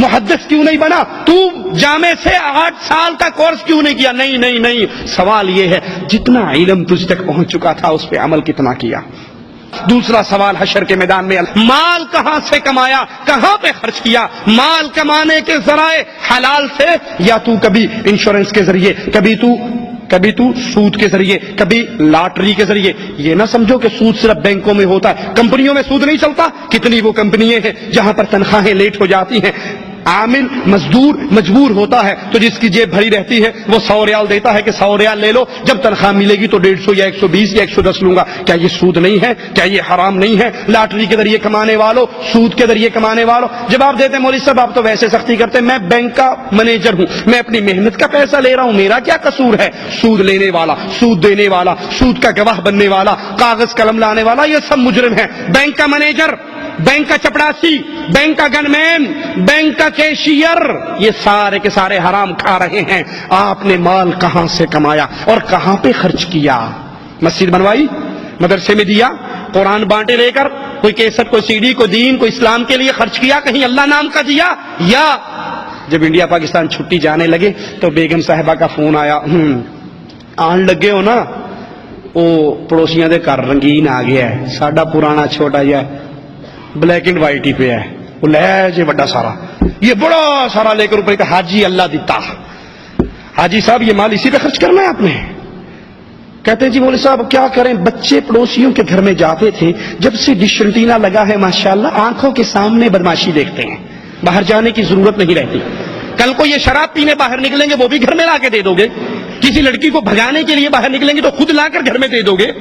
محدث کیوں نہیں بنا، تو جامع سے 8 سال کا کورس کیوں نہیں کیا؟ نہیں نہیں نہیں، سوال یہ ہے جتنا علم تجھ تک پہنچ چکا تھا اس پہ عمل کتنا کیا؟ دوسرا سوال حشر کے میدان میں مال کہاں سے کمایا، کہاں پہ خرچ کیا؟ مال کمانے کے ذرائع حلال سے، یا تو کبھی انشورنس کے ذریعے، کبھی تو سود کے ذریعے، کبھی لاٹری کے ذریعے؟ یہ نہ سمجھو کہ سود صرف بینکوں میں ہوتا ہے، کمپنیوں میں سود نہیں چلتا۔ کتنی وہ کمپنیاں ہیں جہاں پر تنخواہیں لیٹ ہو جاتی ہیں، عامل مزدور مجبور ہوتا ہے تو جس کی جیب بھری رہتی ہے وہ 100 ریال دیتا ہے کہ 100 ریال لے لو، جب تنخواہ ملے گی تو 150 یا 120 یا 110 لوں گا۔ کیا یہ سود نہیں ہے؟ کیا یہ حرام نہیں ہے؟ لاٹری کے ذریعے کمانے والوں، سود کے ذریعے کمانے والوں جواب دیتے ہیں مولوی صاحب آپ تو ویسے سختی کرتے ہیں، میں بینک کا مینیجر ہوں، میں اپنی محنت کا پیسہ لے رہا ہوں، میرا کیا قصور ہے؟ سود لینے والا، سود دینے والا، سود کا گواہ بننے والا، کاغذ قلم لانے والا، یہ سب مجرم ہیں۔ بینک کا مینیجر، بینک کا چپڑاسی، بینک کا گن مین، بینک کا کیشیئر، یہ سارے کے سارے حرام کھا رہے ہیں۔ آپ نے مال کہاں سے کمایا اور کہاں پہ خرچ کیا؟ مسجد بنوائی، مدرسے میں دیا، قرآن بانٹے لے کر، کوئی کیسٹ، کوئی سی ڈی، کوئی دین، کوئی اسلام کے لیے خرچ کیا، کہیں اللہ نام کا دیا؟ یا جب انڈیا پاکستان چھٹی جانے لگے تو بیگم صاحبہ کا فون آیا، آن لگے ہو نا، وہ پڑوسیاں دے گھر رنگین آ گیا ہے، ساڈا پرانا چھوٹا جا بلیک اینڈ وائٹ ہی پہ ہے، وہ لے جی بڑا سارا، یہ بڑا سارا لے کر اوپر کہ حاجی اللہ دیتا، حاجی صاحب یہ مال اسی پہ خرچ کرنا ہے آپ نے؟ کہتے ہیں جی مولوی صاحب کیا کریں، بچے پڑوسیوں کے گھر میں جاتے تھے، جب سے ڈش انٹینا لگا ہے ماشاءاللہ آنکھوں کے سامنے بدماشی دیکھتے ہیں، باہر جانے کی ضرورت نہیں رہتی۔ کل کو یہ شراب پینے باہر نکلیں گے وہ بھی گھر میں لا کے دے دو گے، کسی لڑکی کو بھگانے کے لیے باہر نکلیں گے تو خود لا کر گھر میں دے دو گے۔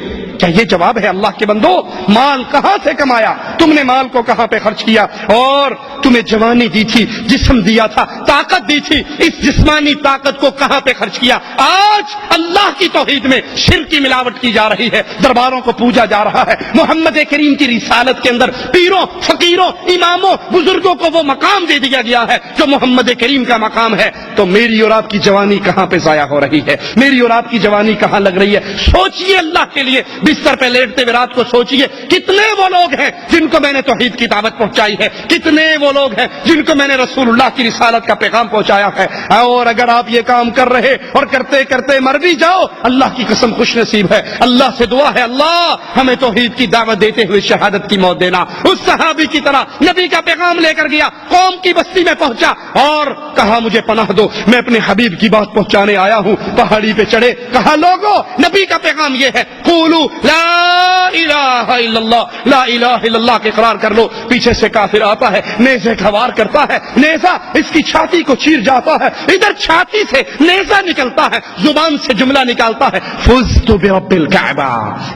کیا یہ جواب ہے اللہ کے بندو؟ مال کہاں سے کمایا؟ تم نے مال کو کہاں پہ خرچ کیا؟ اور تمہیں جوانی دی تھی، جسم دیا تھا، طاقت دی تھی، اس جسمانی طاقت کو کہاں پہ خرچ کیا؟ آج اللہ کی توحید میں شرک کی ملاوٹ کی جا رہی ہے، درباروں کو پوجا جا رہا ہے، محمد کریم کی رسالت کے اندر پیروں، فقیروں، اماموں، بزرگوں کو وہ مقام دے دیا گیا ہے جو محمد کریم کا مقام ہے۔ تو میری اور آپ کی جوانی کہاں پہ ضائع ہو رہی ہے؟ میری اور آپ کی جوانی کہاں لگ رہی ہے؟ سوچئے اللہ کے لیے، بستر پہ لیٹتے ہوئے رات کو سوچئے کتنے وہ لوگ ہیں جن کو میں نے توحید کی دعوت پہنچائی ہے، کتنے وہ لوگ ہیں جن کو میں نے رسول اللہ کی رسالت کا پیغام پہنچایا ہے۔ اور اگر آپ یہ کام کر رہے اور کرتے کرتے مر بھی جاؤ، اللہ کی قسم خوش نصیب ہے، اللہ سے دعا ہے اللہ ہمیں توحید کی دعوت دیتے ہوئے شہادت کی موت دینا۔ اس صحابی کی طرح نبی کا پیغام لے کر گیا، قوم کی بستی میں پہنچا اور کہا مجھے پناہ دو، میں اپنے حبیب کی بات پہنچانے آیا ہوں۔ پہاڑی پہ چڑھے، کہا لوگوں نبی کا پیغام یہ ہے، قولوا لا الہ الا اللہ، لا الہ الا اللہ کے اقرار کر لو۔ پیچھے سے کافر آتا ہے، نیزے کا وار کرتا ہے، نیزہ اس کی چھاتی کو چیر جاتا ہے، ادھر چھاتی سے نیزہ نکلتا ہے، زبان سے جملہ نکالتا ہے، فزت برب الکعبہ،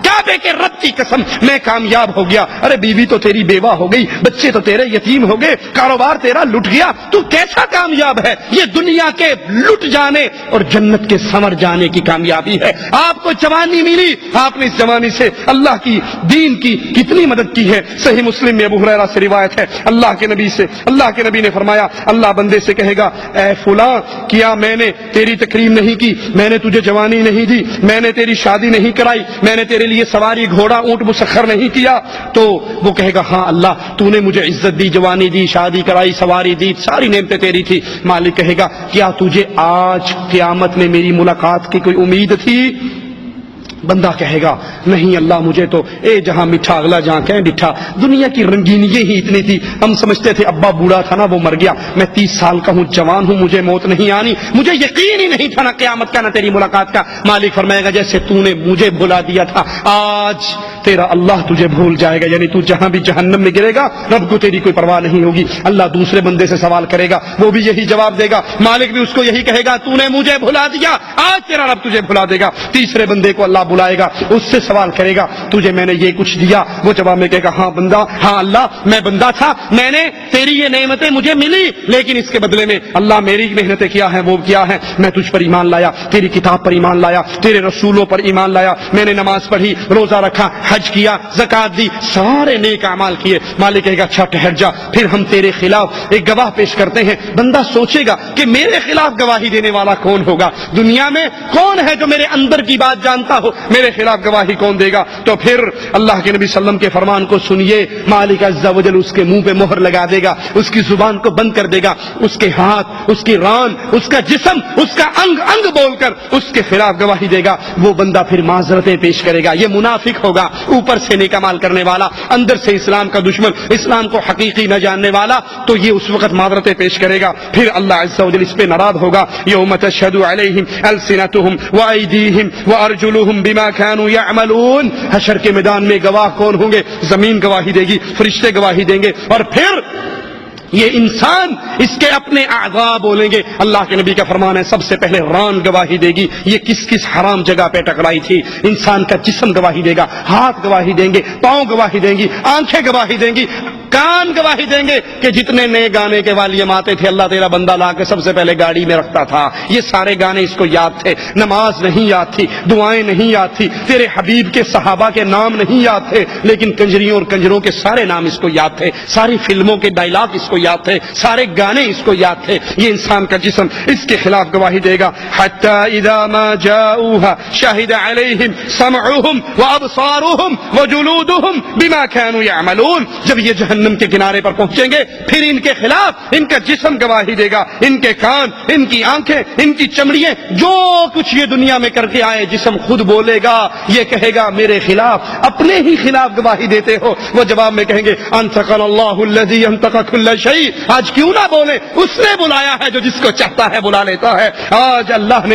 کعبے کے رب کی قسم میں کامیاب ہو گیا۔ ارے بیوی تو تیری بیوہ ہو گئی، بچے تو تیرے یتیم ہو گئے، کاروبار تیرا لٹ گیا، تو کیسا کامیاب ہے؟ یہ دنیا کے لٹ جانے اور جنت کے سنور جانے کی کامیابی ہے۔ آپ کو جوانی ملی، آپ نے اس جوانی سے اللہ کی دین کی کتنی مدد کی ہے۔ صحیح مسلم میں ابو ہریرہ سے روایت ہے، اللہ کے نبی نے فرمایا اللہ بندے سے کہے گا اے فلاں، کیا میں نے تیری تکریم نہیں کی، میں نے تجھے جوانی نہیں دی، میں نے تیری شادی نہیں کرائی، میں نے تیرے لیے سواری گھوڑا اونٹ مسخر نہیں کیا؟ تو وہ کہے گا ہاں اللہ تو نے مجھے عزت دی، جوانی دی، شادی کرائی، سواری دی، ساری نعمتیں تیری تھی۔ مالک کہے گا کیا تجھے آج قیامت میں میری ملاقات کی کوئی امید تھی؟ بندہ کہے گا نہیں اللہ مجھے تو جہاں میٹھا اگلا جہاں کہیں ڈٹھا، دنیا کی رنگینی ہی اتنی تھی، ہم سمجھتے تھے ابا بوڑھا تھا نا وہ مر گیا، میں 30 سال کا ہوں، جوان ہوں، مجھے موت نہیں آنی، مجھے یقین ہی نہیں تھا نہ قیامت کا نہ تیری ملاقات کا۔ مالک فرمائے گا جیسے تو نے مجھے بھلا دیا تھا، آج تیرا اللہ تجھے بھول جائے گا، یعنی تو جہاں بھی جہنم میں گرے گا رب کو تیری کوئی پرواہ نہیں ہوگی۔ اللہ دوسرے بندے سے سوال کرے گا، وہ بھی یہی جواب دے گا، مالک بھی اس کو یہی کہے گا، تو نے مجھے بھلا دیا، آج تیرا رب تجھے بھلا دے گا۔ تیسرے بندے کو اللہ بلائے گا، اس سے سوال کرے گا، تجھے میں نے یہ کچھ دیا؟ وہ جواب میں کہے گا، ہاں بندہ، ہاں اللہ، میں بندہ تھا، میں نے تیری یہ نعمتیں مجھے ملی، لیکن اس کے بدلے میں اللہ میری محنتیں کیا ہیں وہ کیا ہے، میں تجھ پر ایمان لایا، تیری کتاب پر ایمان لایا، تیرے رسولوں پر ایمان لایا، میں نے نماز پڑھی، روزہ رکھا، حج کیا، زکات دی، سارے نیک اعمال کیے۔ مالک کہے گا اچھا ٹھہر جا، پھر ہم تیرے خلاف ایک گواہ پیش کرتے ہیں۔ بندہ سوچے گا کہ میرے خلاف گواہی دینے والا کون ہوگا، دنیا میں کون ہے جو میرے اندر کی بات جانتا ہو، میرے خلاف گواہی کون دے گا؟ تو پھر اللہ کے نبی صلی اللہ علیہ وسلم کے فرمان کو سنیے، مالک عز و جل اس کے منہ پہ مہر لگا دے گا، اس کی زبان کو بند کر دے گا، اس کے ہاتھ، اس کی ران، اس کا جسم، اس کا انگ انگ بول کر اس کے خلاف گواہی دے گا۔ وہ بندہ پھر معذرتیں پیش کرے گا، یہ منافق ہوگا، اوپر سے نیک اعمال کرنے والا، اندر سے اسلام کا دشمن، اسلام کو حقیقی نہ جاننے والا، تو یہ اس وقت معذرتیں پیش کرے گا۔ پھر اللہ عز و جل اس پہ ناراض ہوگا، یوم تشہد علیہم السنتہم وایدیہم وارجلہم بما کانوا یعملون۔ حشر کے میدان میں گواہ کون ہوں گے؟ زمین گواہی دے گی، فرشتے گواہی دیں گے، اور پھر یہ انسان اس کے اپنے اعضاء بولیں گے۔ اللہ کے نبی کا فرمان ہے سب سے پہلے ران گواہی دے گی، یہ کس کس حرام جگہ پہ ٹکرائی تھی۔ انسان کا جسم گواہی دے گا، ہاتھ گواہی دیں گے، پاؤں گواہی دیں گی، آنکھیں گواہی دیں گی، کان گواہی دیں گے کہ جتنے نئے گانے کے والیم آتے تھے اللہ تیرا بندہ لا کے سب سے پہلے گاڑی میں رکھتا تھا، یہ سارے گانے اس کو یاد تھے، نماز نہیں یاد تھی، دعائیں نہیں یاد تھی، تیرے حبیب کے صحابہ کے نام نہیں یاد تھے، لیکن کنجریوں اور کنجروں کے سارے نام اس کو یاد تھے، ساری فلموں کے ڈائلاگ اس کو یاد تھے، سارے گانے اس کو یاد تھے۔ یہ انسان کا جسم اس کے خلاف گواہی دے گا۔ حتی اذا ما جاؤوها شہد علیہم سمعهم وابصارهم وجلودهم بما كانوا يعملون۔ جب یہ جہنم کے کنارے پر پہنچیں گے پھر ان کے خلاف ان کا جسم گواہی دے گا، ان کے کان، ان کی آنکھیں، ان کی چمڑیاں، جو کچھ یہ دنیا میں کر کے آئے جسم خود بولے گا، یہ کہے گا میرے خلاف، اپنے ہی خلاف گواہی دیتے ہو۔ وہ جواب میں کہیں گے انطقنا اللہ الذی انطق کل شیء، آج کیوں نہ بولے، اس نے بلایا ہے جو جس کو چاہتا ہے بلا لیتا ہے۔ آج اللہ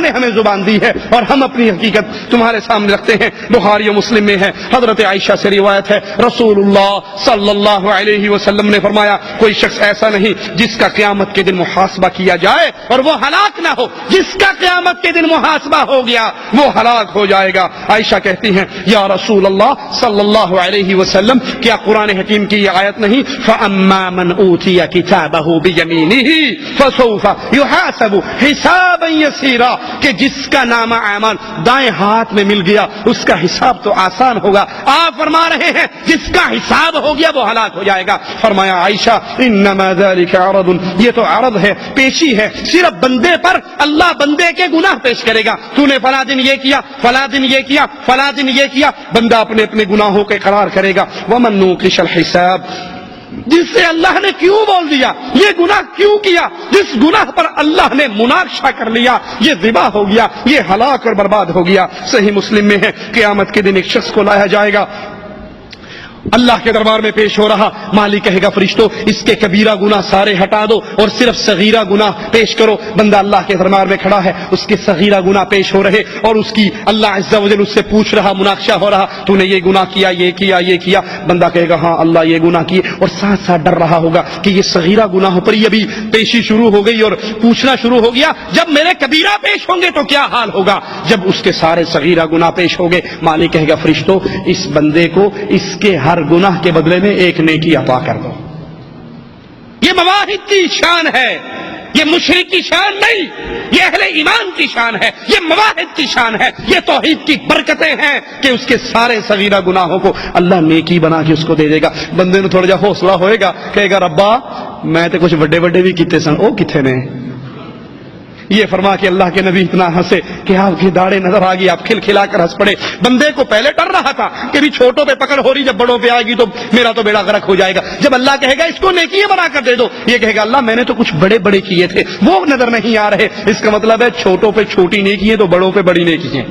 نے ہمیں زبان دی ہے اور ہم اپنی حقیقت تمہارے سامنے رکھتے ہیں۔ بخاری و مسلم میں ہے، حضرت عائشہ سے روایت ہے، رسول اللہ صلی اللہ علیہ وسلم نے فرمایا کوئی شخص ایسا نہیں جس کا قیامت کے دن محاسبہ کیا جائے اور وہ ہلاک نہ ہو، جس کا قیامت کے دن محاسبہ ہو گیا وہ ہلاک ہو جائے گا۔ عائشہ کہتی ہیں یا رسول اللہ صلی اللہ علیہ وسلم، کیا قرآن حکیم کی یہ آیت نہیں فَأَمَّا مَنْ أُوتِيَ كِتَابَهُ بِيَمِينِهِ فَسَوْفَ يُحَاسَبُ حِسَابًا يَسِيرًا، کہ جس کا نامہ اعمال دائیں ہاتھ میں مل گیا اس کا حساب تو آسان ہوگا۔ آپ فرما رہے ہیں جس کا حساب ہو گیا وہ ہلاک ہو جائے گا۔ فرمایا عائشہ انما ذلك عرض، یہ تو عرض ہے، پیشی ہے، صرف بندے پر اللہ بندے کے گناہ پیش کرے گا۔ تو نے فلاں دن یہ کیا، فلاں دن یہ کیا، فلاں دن یہ کیا، بندہ اپنے اپنے گناہوں کے اقرار کرے گا۔ ومن نوقش الحساب، جس سے اللہ نے کیوں بول دیا، یہ گناہ کیوں کیا، جس گناہ پر اللہ نے مناقشہ کر لیا یہ ذبح ہو گیا، یہ ہلاک اور برباد ہو گیا۔ صحیح مسلم میں ہے قیامت کے دن ایک شخص کو لایا جائے گا، اللہ کے دربار میں پیش ہو رہا، مالک کہے گا فرشتوں اس کے کبیرہ گناہ سارے ہٹا دو اور صرف صغیرہ گناہ پیش کرو۔ بندہ اللہ کے دربار میں کھڑا ہے، اس کے صغیرہ گناہ پیش ہو رہے اور اس کی اللہ عز و جل اس سے پوچھ رہا، مناقشہ ہو رہا، تو نے یہ گناہ کیا، یہ کیا، یہ کیا۔ بندہ کہے گا ہاں اللہ یہ گناہ کیے، اور ساتھ ساتھ ڈر رہا ہوگا کہ یہ صغیرہ گناہوں پر یہ بھی پیشی شروع ہو گئی اور پوچھنا شروع ہو گیا، جب میرے کبیرہ پیش ہوں گے تو کیا حال ہوگا۔ جب اس کے سارے صغیرہ گناہ پیش ہو گئے، مالک کہے گا فرشتوں اس بندے کو اس کے ہر گناہ کے بدلے میں ایک نیکی عطا کر دو۔ یہ مواہد کی شان ہے، یہ مشرک کی شان نہیں، یہ اہل ایمان کی شان ہے، یہ مواہد کی شان ہے، یہ توحید کی برکتیں ہیں کہ اس کے سارے صغیرہ گناہوں کو اللہ نیکی بنا کے اس کو دے دے گا۔ بندے نے تھوڑا جا حوصلہ ہوئے گا، کہے گا ربا میں تے کچھ بڑے بڑے بھی کیتے سن، او کتنے نے۔ یہ فرما کہ اللہ کے نبی اتنا ہنسے کہ آپ کی داڑھیں نظر آ گئی، آپ کھلکھلا کر ہنس پڑے۔ بندے کو پہلے ڈر رہا تھا کہ بھی چھوٹوں پہ پکڑ ہو رہی، جب بڑوں پہ آئے گی تو میرا تو بیڑا غرق ہو جائے گا۔ جب اللہ کہے گا اس کو نیکی بنا کر دے دو، یہ کہے گا اللہ میں نے تو کچھ بڑے بڑے کیے تھے وہ نظر نہیں آ رہے۔ اس کا مطلب ہے چھوٹوں پہ چھوٹی نیکی ہے تو بڑوں پہ بڑی نیکی ہے۔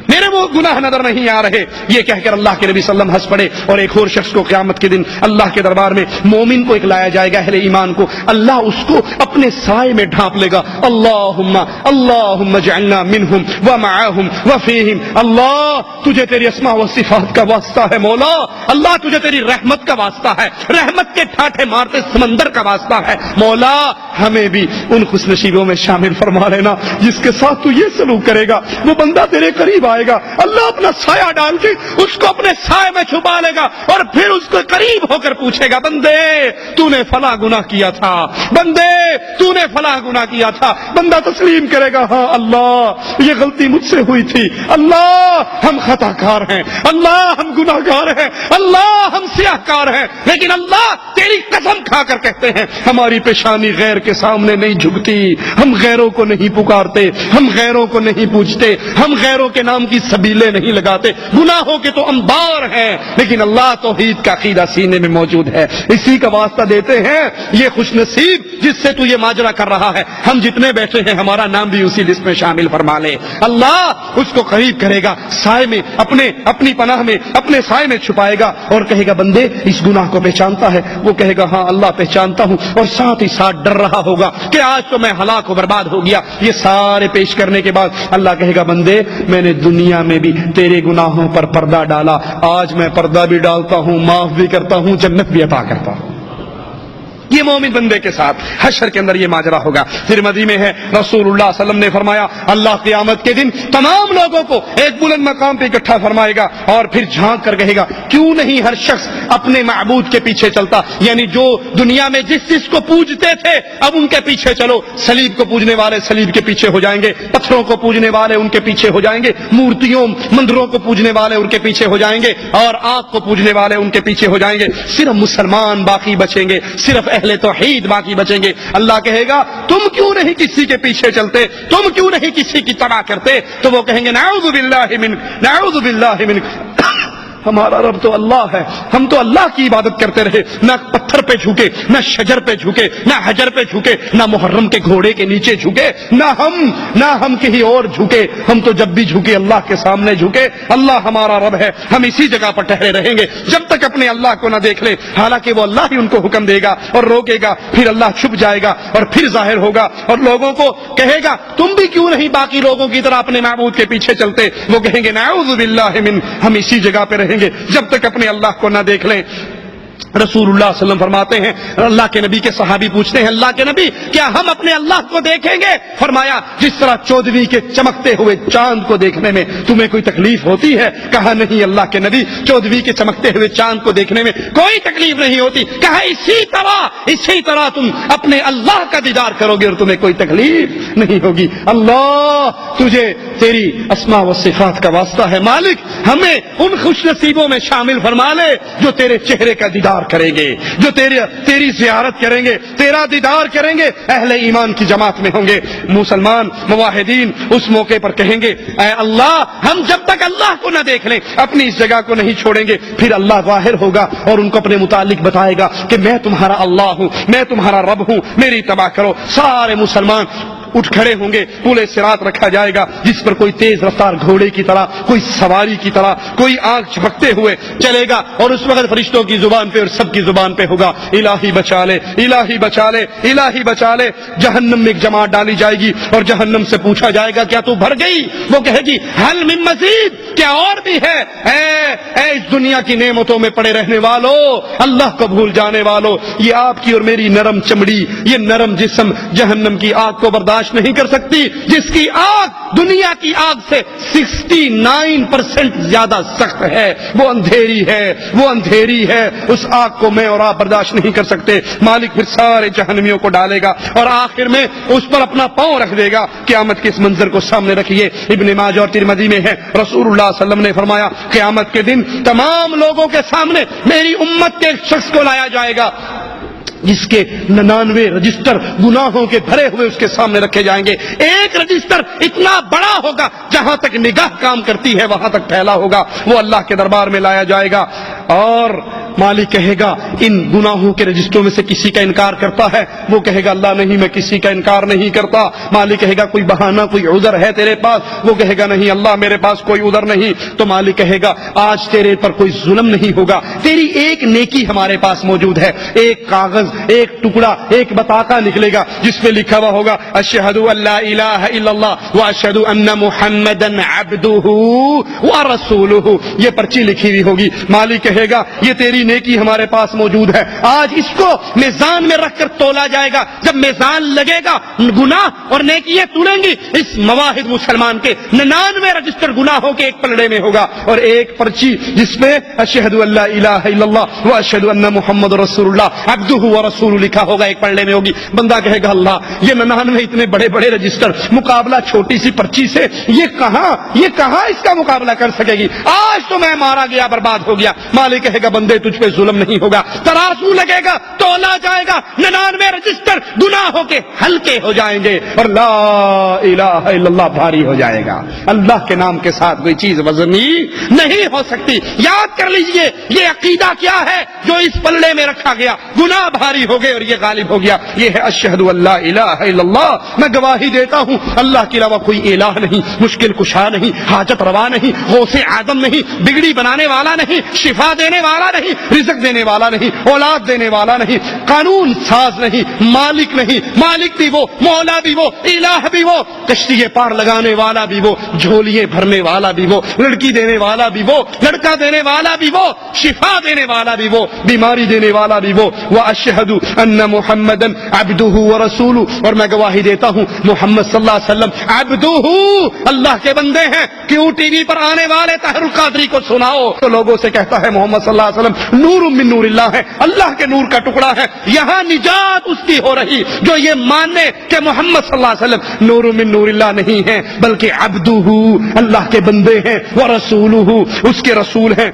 میرے گناہ نظر نہیں آ رہے. یہ کہہ کر اللہ کے نبی صلی اللہ علیہ وسلم ہنس پڑے. اور ایک اور شخص کو قیامت کے دن اللہ کے دربار میں مومن کو ایک لایا جائے گا, اہل ایمان کو. اللہ اس کو اپنے سائے میں ڈھانپ لے گا. اللہم اجعلنا منہم ومعہم وفیہم. اللہ تجھے تیری اسماء و صفات کا واسطہ ہے مولا. اللہ تجھے تیری رحمت کا واسطہ ہے, رحمت کے ٹھاٹھے مارتے سمندر کا واسطہ ہے مولا. ہمیں بھی ان خوش نصیبوں میں شامل فرما لینا جس کے ساتھ تو یہ سلوک کرے گا. وہ بندہ تیرے قریب آئے گا, اللہ اپنا سایہ ڈال کے اس کو اپنے سائے میں چھپا لے گا اور پھر اس کو قریب ہو کر پوچھے گا, بندے تو نے فلاں گناہ کیا تھا, بندے تو نے فلاں گناہ کیا تھا. بندہ تسلیم کرے گا, ہاں اللہ یہ غلطی مجھ سے ہوئی تھی, اللہ ہم خطا کار ہیں, اللہ ہم گناہ گار ہیں, اللہ ہم سیاہ کار ہیں, لیکن اللہ تیری قسم کھا کر کہتے ہیں ہماری پیشانی غیر کے سامنے نہیں جھکتی, ہم غیروں کو نہیں پکارتے, ہم غیروں کو نہیں پوچھتے, ہم غیروں کے نام کی سبیلیں نہیں لگاتے. گناہوں کے تو انبار ہیں لیکن اللہ توحید کا عقیدہ سینے میں موجود ہے. اسی کا واسطہ دیتے ہیں یہ خوش نصیب جس سے تو یہ ماجرا کر رہا ہے. ہم جتنے بیٹھے ہیں ہمارا نام بھی اسی لسٹ میں شامل فرما لے. اللہ اس کو قریب کرے گا, سائے میں اپنی پناہ میں اپنے سائے میں چھپائے گا اور کہے گا بندے اس گناہ کو پہچانتا ہے؟ وہ کہے گا ہاں اللہ پہچانتا ہوں, اور ساتھ ہی ساتھ ڈر رہا ہوگا کہ آج تو میں ہلاک و برباد ہو گیا. یہ سارے پیش کرنے کے بعد اللہ کہے گا بندے میں نے دنیا میں بھی تیرے گناہوں پر پردہ ڈالا, آج میں پردہ بھی ڈالتا ہوں, معاف بھی کرتا ہوں, جنت بھی عطا کرتا ہوں. یہ مومن بندے کے ساتھ حشر کے اندر یہ ماجرا ہوگا. ترمذی میں ہے رسول اللہ صلی اللہ علیہ وسلم نے فرمایا اللہ قیامت کے دن تمام لوگوں کو ایک بلند مقام پہ اکٹھا فرمائے گا اور پھر جھانک کر کہے گا کیوں نہیں ہر شخص اپنے معبود کے پیچھے چلتا, یعنی جو دنیا میں جس چیز کو پوجتے تھے اب ان کے پیچھے چلو. صلیب کو پوجنے والے صلیب کے پیچھے ہو جائیں گے, پتھروں کو پوجنے والے ان کے پیچھے ہو جائیں گے, مورتیوں مندروں کو پوجنے والے ان کے پیچھے ہو جائیں گے, اور آگ کو پوجنے والے ان کے پیچھے ہو جائیں گے. صرف مسلمان باقی بچیں گے, صرف اہل توحید باقی بچیں گے. اللہ کہے گا تم کیوں نہیں کسی کے پیچھے چلتے, تم کیوں نہیں کسی کی تباہ کرتے؟ تو وہ کہیں گے نعوذ باللہ من, نعوذ باللہ من, ہمارا رب تو اللہ ہے, ہم تو اللہ کی عبادت کرتے رہے, نہ پتھر پہ جھکے, نہ شجر پہ جھکے, نہ حجر پہ جھکے, نہ محرم کے گھوڑے کے نیچے جھکے, نہ ہم کہیں اور جھکے. ہم تو جب بھی جھکے اللہ کے سامنے جھکے. اللہ ہمارا رب ہے, ہم اسی جگہ پر ٹھہرے رہیں گے جب تک اپنے اللہ کو نہ دیکھ لیں. حالانکہ وہ اللہ ہی ان کو حکم دے گا اور روکے گا, پھر اللہ چھپ جائے گا اور پھر ظاہر ہوگا اور لوگوں کو کہے گا تم بھی کیوں نہیں باقی لوگوں کی طرح اپنے معبود کے پیچھے چلتے؟ وہ کہیں گے نعوذ باللہ من, ہم اسی جگہ پہ رہیں گے جب تک اپنے اللہ کو نہ دیکھ لیں. رسول اللہ صلی اللہ علیہ وسلم فرماتے ہیں, اللہ کے نبی کے صحابی پوچھتے ہیں اللہ کے نبی کیا ہم اپنے اللہ کو دیکھیں گے؟ فرمایا جس طرح 14ویں کے چمکتے ہوئے چاند کو دیکھنے میں تمہیں کوئی تکلیف ہوتی ہے؟ کہا نہیں اللہ کے نبی, 14ویں کے چمکتے ہوئے چاند کو دیکھنے میں کوئی تکلیف نہیں ہوتی. کہا اسی طرح تم اپنے اللہ کا دیدار کرو گے اور تمہیں کوئی تکلیف نہیں ہوگی. اللہ تجھے تیری اسماء و صفات کا واسطہ ہے مالک, ہمیں ان خوش نصیبوں میں شامل فرما لے جو تیرے چہرے کا دیدار کریں گے, جو تیری زیارت کریں گے, تیرا دیدار کریں گے, اہل ایمان کی جماعت میں ہوں گے. مسلمان موحدین اس موقع پر کہیں گے اے اللہ ہم جب تک اللہ کو نہ دیکھ لیں اپنی اس جگہ کو نہیں چھوڑیں گے. پھر اللہ ظاہر ہوگا اور ان کو اپنے متعلق بتائے گا کہ میں تمہارا اللہ ہوں, میں تمہارا رب ہوں, میری اتباع کرو. سارے مسلمان اٹھ کھڑے ہوں گے, پورے صراط رکھا جائے گا جس پر کوئی تیز رفتار گھوڑے کی طرح, کوئی سواری کی طرح, کوئی آنکھ جھپکتے ہوئے چلے گا, اور اس وقت فرشتوں کی زبان پہ اور سب کی زبان پہ ہوگا الہی بچا لے, الہی بچا لے, الہی بچا لے. جہنم میں ایک جماعت ڈالی جائے گی اور جہنم سے پوچھا جائے گا کیا تو بھر گئی؟ وہ کہے گی حل من مزید, کیا اور بھی ہے؟ اے اس دنیا کی نعمتوں میں پڑے رہنے والو, اللہ کو بھول جانے والو, یہ آپ کی اور میری نرم چمڑی, یہ نرم جسم جہنم کی آگ کو برداشت نہیں کر سکتی, جس کی آگ دنیا کی آگ سے 69% زیادہ سخت ہے. وہ اندھیری ہے, وہ اندھیری ہے, اس آگ کو میں اور آپ برداشت نہیں کر سکتے. مالک پھر سارے جہنمیوں کو ڈالے گا اور آخر میں اس پر اپنا پاؤں رکھ دے گا. قیامت کے اس منظر کو سامنے رکھیے, ابن ماجہ اور ترمذی میں ہے, رسول اللہ صلی اللہ علیہ وسلم نے فرمایا قیامت کے دن تمام لوگوں کے سامنے میری امت کے ایک شخص کو لایا جائے گا. جس کے 99 رجسٹر گناہوں کے بھرے ہوئے اس کے سامنے رکھے جائیں گے. ایک رجسٹر اتنا بڑا ہوگا جہاں تک نگاہ کام کرتی ہے وہاں تک پھیلا ہوگا, وہ اللہ کے دربار میں لایا جائے گا. اور مالک کہے گا ان گناہوں کے رجسٹروں میں سے کسی کا انکار کرتا ہے, وہ کہے گا اللہ نہیں میں کسی کا انکار نہیں کرتا. مالک کہے گا کوئی بہانہ کوئی عذر ہے تیرے پاس, وہ کہے گا نہیں اللہ میرے پاس کوئی عذر نہیں. تو مالک کہے گا آج تیرے پر کوئی ظلم نہیں ہوگا, تیری ایک نیکی ہمارے پاس موجود ہے. ایک کاغذ, ایک ٹکڑا, ایک بطاقہ نکلے گا جس پہ لکھا ہوا ہوگا اشہد ان لا الہ الا اللہ واشہد ان محمدا عبدہ ورسولہ, یہ پرچی لکھی ہوئی ہوگی. مالک کہے گا یہ تیری نیکی ہمارے پاس موجود ہے, آج اس کو میزان میں رکھ کر تولا جائے گا. جب میزان لگے گا گناہ اور نیکیاں تولیں گی, اس مواحد مسلمان کے 99 رجسٹر گناہوں کے ایک پلڑے میں ہوگا, اور ایک پرچی جس پہ اشہد ان لا الہ الا اللہ واشہد ان محمد رسول اللہ عبدہ ورسولہ لکھا ہوگا ایک پلڑے میں ہوگی. بندہ کہے گا اللہ یہ 99 اتنے بڑے بڑے رجسٹر مقابلہ چھوٹی سی پرچی سے, یہ کہاں اس کا مقابلہ کر سکے گی, آج تو میں مارا گیا برباد ہو گیا. مالک کہے گا بندے تجھ پہ ظلم نہیں ہوگا, ترازو لگے گا تولا جائے گا, 99 رجسٹر گناہوں کے ہلکے ہو جائیں گے اور لا الہ الا اللہ بھاری ہو جائے گا. اللہ کے نام کے ساتھ کوئی چیز وزنی نہیں ہو سکتی. یاد کر لیجئے یہ عقیدہ کیا ہے جو اس پلڑے میں رکھا گیا, گناہ بھاری ہو گئے اور یہ غالب ہو گیا. یہ ہے اشہد ان لا الہ الا اللہ, میں گواہی دیتا ہوں اللہ کے علاوہ کوئی الہ نہیں, مشکل کشا نہیں, حاجت روا نہیں, غوث اعظم نہیں, بگڑی بنانے والا نہیں, شفا دینے والا نہیں, رزق دینے والا نہیں, اولاد دینے والا نہیں, قانون ساز نہیں, مالک نہیں, مالک بھی وہ, مولا بھی وہ, الہ بھی وہ, کشتی پار لگانے والا بھی وہ, جھولیے بھرنے والا بھی وہ, لڑکی دینے والا بھی وہ, لڑکا دینے والا بھی وہ, شفا دینے والا بھی وہ, بیماری دینے والا بھی وہ. واشہد ان محمدا عبدہ ورسولہ, اور میں گواہی دیتا ہوں محمد صلی اللہ علیہ وسلم عبدہ, اللہ کے بندے ہیں. کیوں ٹی وی پر آنے والے طاہر القادری کو سناؤ تو لوگوں سے کہتا ہے محمد صلی اللہ علیہ وسلم نور من نور اللہ ہے, اللہ کے نور کا ٹکڑا ہے. یہاں نجات اس کی ہو رہی جو یہ مانے کہ محمد صلی اللہ علیہ وسلم نور من نور اللہ نہیں ہے بلکہ عبدہ, اللہ کے بندے ہیں, ورسولہ, اس کے رسول ہیں.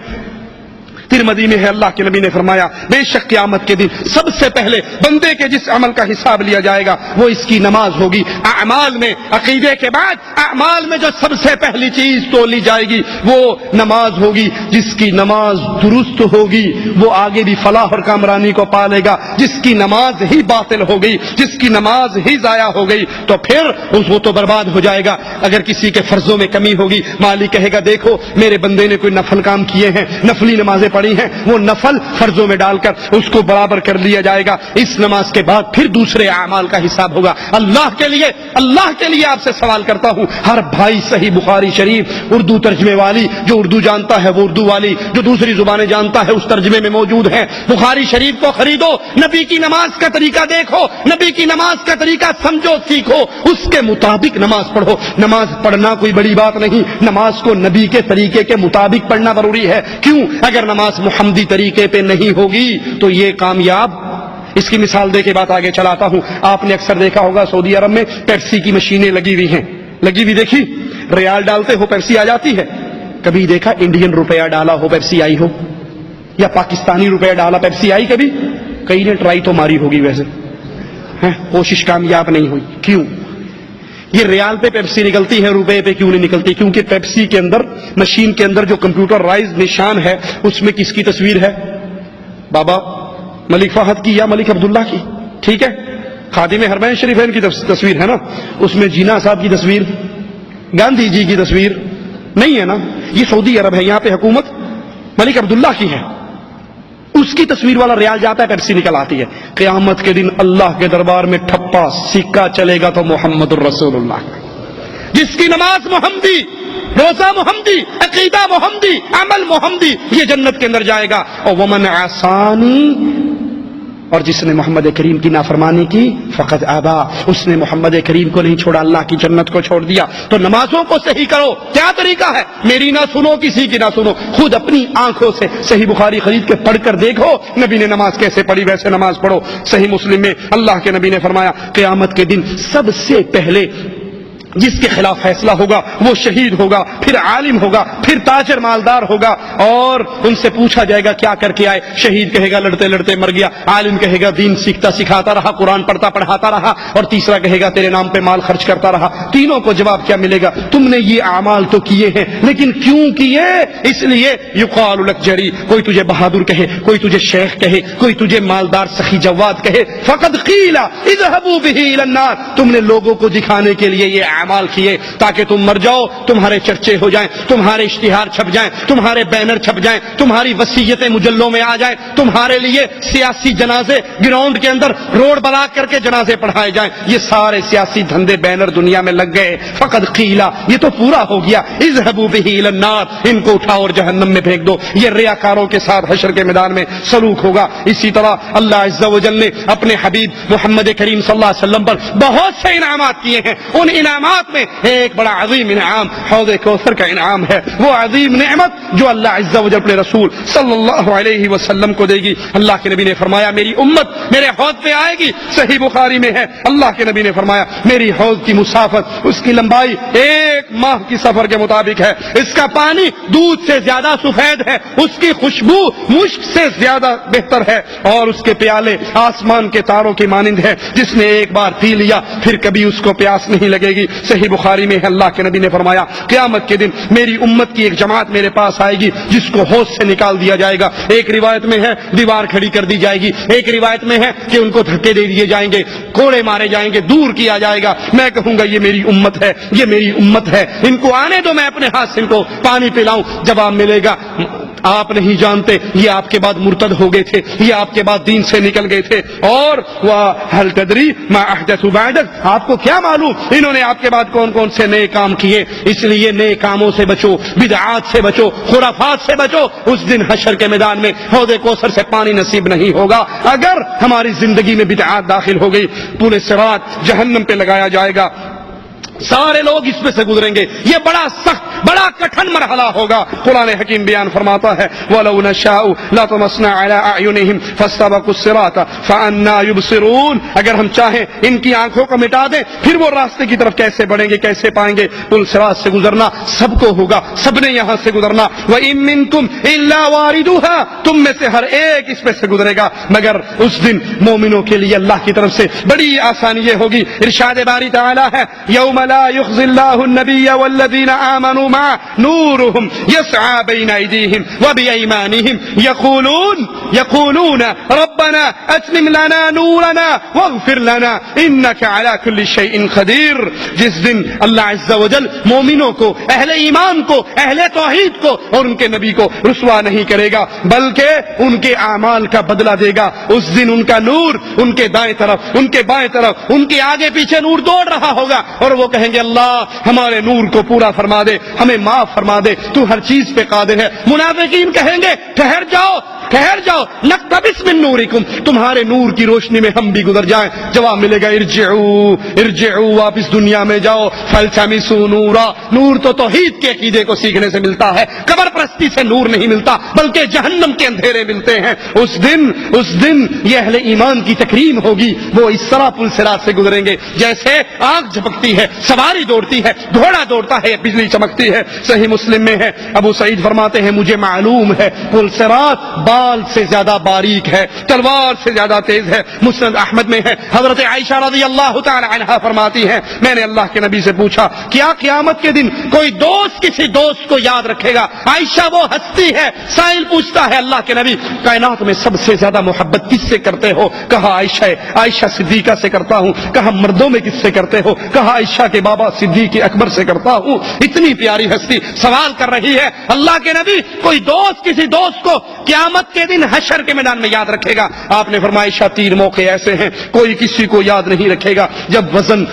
ترمذی میں ہے اللہ کے نبی نے فرمایا بے شک قیامت کے دن سب سے پہلے بندے کے جس عمل کا حساب لیا جائے گا وہ اس کی نماز ہوگی. اعمال میں, عقیدے کے بعد اعمال میں جو سب سے پہلی چیز تولی جائے گی وہ نماز ہوگی. جس کی نماز درست ہوگی وہ آگے بھی فلاح اور کامرانی کو پالے گا. جس کی نماز ہی باطل ہو گئی, جس کی نماز ہی ضائع ہو گئی تو پھر وہ تو برباد ہو جائے گا. اگر کسی کے فرضوں میں کمی ہوگی, مالک کہے گا دیکھو میرے بندے نے کوئی نفل کام کیے ہیں, نفلی نمازیں پڑھی ہیں, وہ نفل فرضوں میں ڈال کر اس کو برابر کر لیا جائے گا. اس نماز کے بعد پھر دوسرے اعمال کا حساب ہوگا. اللہ کے لیے آپ سے سوال کرتا ہوں, ہر بھائی صحیح بخاری شریف اردو ترجمے والی, جو اردو جانتا ہے وہ اردو والی, جو دوسری زبانیں جانتا ہے اس ترجمے میں موجود ہیں. بخاری شریف کو خریدو, نبی کی نماز کا طریقہ دیکھو, نبی کی نماز کا طریقہ سمجھو, سیکھو, اس کے مطابق نماز پڑھو. نماز پڑھنا کوئی بڑی بات نہیں, نماز کو نبی کے طریقے کے مطابق پڑھنا ضروری ہے. کیوں؟ اگر نماز محمدی طریقے پہ نہیں ہوگی تو یہ کامیاب. اس کی مثال دے کے بات آگے چلاتا ہوں. آپ نے اکثر دیکھا ہوگا سعودی عرب میں پیپسی کی مشینیں لگی ہوئی ہیں, لگی ہوئی دیکھی, ریال ڈالتے ہو پیپسی آ جاتی ہے. کبھی دیکھا انڈین روپیہ ڈالا ہو پیپسی آئی ہو, یا پاکستانی روپیہ ڈالا پیپسی آئی کبھی؟ کئی نے ٹرائی تو ماری ہوگی, ویسے کوشش کامیاب نہیں ہوئی. کیوں؟ یہ ریال پہ پیپسی نکلتی ہے, روپے پہ کیوں نہیں نکلتی؟ کیونکہ پیپسی کے اندر, مشین کے اندر جو کمپیوٹرائز نشان ہے اس میں کس کی تصویر ہے؟ بابا ملک فہد کی یا ملک عبداللہ کی, ٹھیک ہے, خادم حرمین شریفین کی تصویر ہے نا, اس میں جینا صاحب کی تصویر, گاندھی جی کی تصویر نہیں ہے نا. یہ سعودی عرب ہے, یہاں پہ حکومت ملک عبداللہ کی ہے, اس کی تصویر والا ریال جاتا ہے, پیپسی نکل آتی ہے. قیامت کے دن اللہ کے دربار میں ٹھپا سکہ چلے گا تو محمد الرسول اللہ, جس کی نماز محمدی, روزہ محمدی, عقیدہ محمدی, عمل محمدی, یہ جنت کے اندر جائے گا. اور ومن عصانی, اور جس نے محمد کریم کی نافرمانی کی فقط ابا, اس نے محمد کریم کو نہیں چھوڑا, اللہ کی جنت کو چھوڑ دیا. تو نمازوں کو صحیح کرو. کیا طریقہ ہے؟ میری نہ سنو, کسی کی نہ سنو, خود اپنی آنکھوں سے صحیح بخاری خرید کے پڑھ کر دیکھو نبی نے نماز کیسے پڑھی, ویسے نماز پڑھو. صحیح مسلم میں اللہ کے نبی نے فرمایا قیامت کے دن سب سے پہلے جس کے خلاف فیصلہ ہوگا وہ شہید ہوگا، پھر عالم ہوگا، پھر تاجر مالدار ہوگا، اور ان سے پوچھا جائے گا کیا کر کے آئے؟ شہید کہے گا لڑتے لڑتے مر گیا، عالم کہے گا دین سیکھتا سکھاتا رہا، قرآن پڑھتا پڑھاتا رہا، اور تیسرا کہے گا تیرے نام پہ مال خرچ کرتا رہا۔ تینوں کو جواب کیا ملے گا؟ تم نے یہ اعمال تو کیے ہیں، لیکن کیوں کیے؟ اس لیے یقال لک جری، کوئی تجھے بہادر کہے، کوئی تجھے شیخ کہے، کوئی تجھے مالدار سخی جواد کہے، فقد قیل اذهبوا به الى النار، تم نے لوگوں کو دکھانے کے لیے یہ اعمال کیے تاکہ تم مر جاؤ، تمہارے چرچے ہو جائیں، تمہارے اشتہار چھپ جائیں، تمہارے بینر چھپ جائیں، تمہاری وصیتیں مجلوں میں آ جائیں، تمہارے لیے سیاسی جنازے گراؤنڈ کے اندر روڈ بلاک کر کے جنازے پڑھائے جائیں۔ یہ سارے سیاسی دھندے بینر دنیا میں لگ گئے، فقد قیلا، یہ تو پورا ہو گیا، اذهبوا به الى النار، ان کو اٹھاؤ اور جہنم میں پھینک دو۔ یہ ریاکاروں کے ساتھ حشر کے میدان میں سلوک ہوگا۔ اسی طرح اللہ عز و جل نے اپنے حبیب محمد کریم صلی اللہ علیہ وسلم پر بہت سے انعامات کیے ہیں، ان انعامات میں ایک بڑا عظیم انعام حوض کوثر کا انعام ہے، وہ عظیم نعمت جو اللہ عز و جل اپنے رسول صلی اللہ علیہ وسلم کو دے گی۔ اللہ کے نبی نے فرمایا میری امت میرے حوض پہ آئے گی، صحیح بخاری میں ہے، اللہ کے نبی نے فرمایا میری حوض کی مسافت، اس کی لمبائی 1 ماہ کی سفر کے مطابق ہے، اس کا پانی دودھ سے زیادہ سفید ہے، اس کی خوشبو مشک سے زیادہ بہتر ہے، اور اس کے پیالے آسمان کے تاروں کی مانند ہے، جس نے ایک بار پی لیا پھر کبھی اس کو پیاس نہیں لگے گی۔ صحیح بخاری میں ہے، اللہ کے نبی نے فرمایا قیامت کے دن میری امت کی ایک جماعت میرے پاس آئے گی جس کو حوض سے نکال دیا جائے گا، ایک روایت میں ہے دیوار کھڑی کر دی جائے گی، ایک روایت میں ہے کہ ان کو دھکے دے دیے جائیں گے، کوڑے مارے جائیں گے، دور کیا جائے گا۔ میں کہوں گا یہ میری امت ہے، یہ میری امت ہے، ان کو آنے دو، میں اپنے ہاتھ سے ان کو پانی پلاؤں۔ جواب ملے گا آپ نہیں جانتے یہ آپ کے بعد مرتد ہو گئے تھے، یہ آپ کے بعد دین سے نکل گئے تھے، اور وَهَلْ تَدْرِي مَا أَحْدَثُوا بَعْدَكَ، آپ کو کیا معلوم انہوں نے آپ کے بعد کون کون سے نئے کام کیے۔ اس لیے نئے کاموں سے بچو، بدعات سے بچو، خرافات سے بچو، اس دن حشر کے میدان میں حوض کوثر سے پانی نصیب نہیں ہوگا۔ اگر ہماری زندگی میں بدعات داخل ہو گئی، پورے صراط جہنم پہ لگایا جائے گا، سارے لوگ اس میں سے گزریں گے، یہ بڑا سخت بڑا کٹھن مرحلہ ہوگا۔ قرآن حکیم بیان فرماتا ہے وَلَوْ نَشَاءُ لَطَمَسْنَا عَلَىٰ أَعْيُنِهِمْ فَاسْتَبَقُوا الصِّرَاطَ فَأَنَّىٰ يُبْصِرُونَ، اگر ہم چاہیں ان کی آنکھوں کو مٹا دیں پھر وہ راستے کی طرف کیسے بڑھیں گے، کیسے پائیں گے؟ پل صراط سے گزرنا سب کو ہوگا، سب نے یہاں سے گزرنا۔ وَإِن مِّنكُمْ إِلَّا وَارِدُهَا، تم میں سے ہر ایک اس پہ سے گزرے گا، مگر اس دن مومنوں کے لیے اللہ کی طرف سے بڑی آسانی یہ ہوگی۔ ارشاد باری تعالی ہے یوم لا يخزي الله النبي والذين آمنوا معه نورهم يسعى بين أيديهم وبأيمانهم يقولون ربنا أتمم لنا نورنا واغفر لنا إنك على كل شيء قدير۔ جس دن اللہ عز و جل مومنوں کو، اہل ایمان کو، اہل توحید کو اور ان کے نبی کو رسوا نہیں کرے گا، بلکہ ان کے اعمال کا بدلہ دے گا۔ اس دن ان کا نور ان کے دائیں طرف، ان کے بائیں طرف، ان کے آگے پیچھے نور دوڑ رہا ہوگا، اور وہ کہیں گے اللہ ہمارے نور کو پورا فرما دے، ہمیں معاف فرما دے، تو ہر چیز پہ قادر ہے۔ منافقین کہیں گے ٹھہر جاؤ ٹھہر جاؤ، نقتبس من نورکم، تمہارے نور کی روشنی میں ہم بھی گزر جائیں۔ جواب ملے گا ارجعوا، واپس دنیا میں جاؤ، فالتمسوا نورا، نور تو توحید کے عقیدے کو سیکھنے سے ملتا ہے، قبر پرستی سے نور نہیں ملتا، بلکہ جہنم کے اندھیرے ملتے ہیں۔ اس دن یہ اہل ایمان کی تکریم ہوگی، وہ اس طرح پل صراط سے گزریں گے جیسے آنکھ جھپکتی ہے، سواری دوڑتی ہے، گھوڑا دوڑتا ہے، بجلی چمکتی ہے۔ صحیح مسلم میں ہے، ابو سعید فرماتے ہیں مجھے معلوم ہے پل صراط بال سے زیادہ باریک ہے، تلوار سے زیادہ تیز ہے۔ مسند احمد میں ہے، حضرت عائشہ رضی اللہ تعالی عنہا فرماتی ہیں میں نے اللہ کے نبی سے پوچھا کیا قیامت کے دن کوئی دوست کسی دوست کو یاد رکھے گا؟ عائشہ وہ ہستی ہے، سائل پوچھتا ہے اللہ کے نبی کائنات میں سب سے زیادہ محبت کس سے کرتے ہو؟ کہا عائشہ صدیقہ سے کرتا ہوں۔ کہا مردوں میں کس سے کرتے ہو؟ کہا عائشہ کے بابا صدیق اکبر سے کرتا ہوں۔ اتنی پیاری ہستی سوال کر رہی ہے اللہ کے نبی کوئی دوست کسی دوست کو قیامت کے دن حشر کے میدان میں یاد رکھے گا؟ آپ نے فرمایا عائشہ 3 موقع ایسے ہیں کوئی کسی کو یاد نہیں رکھے گا، جب وزن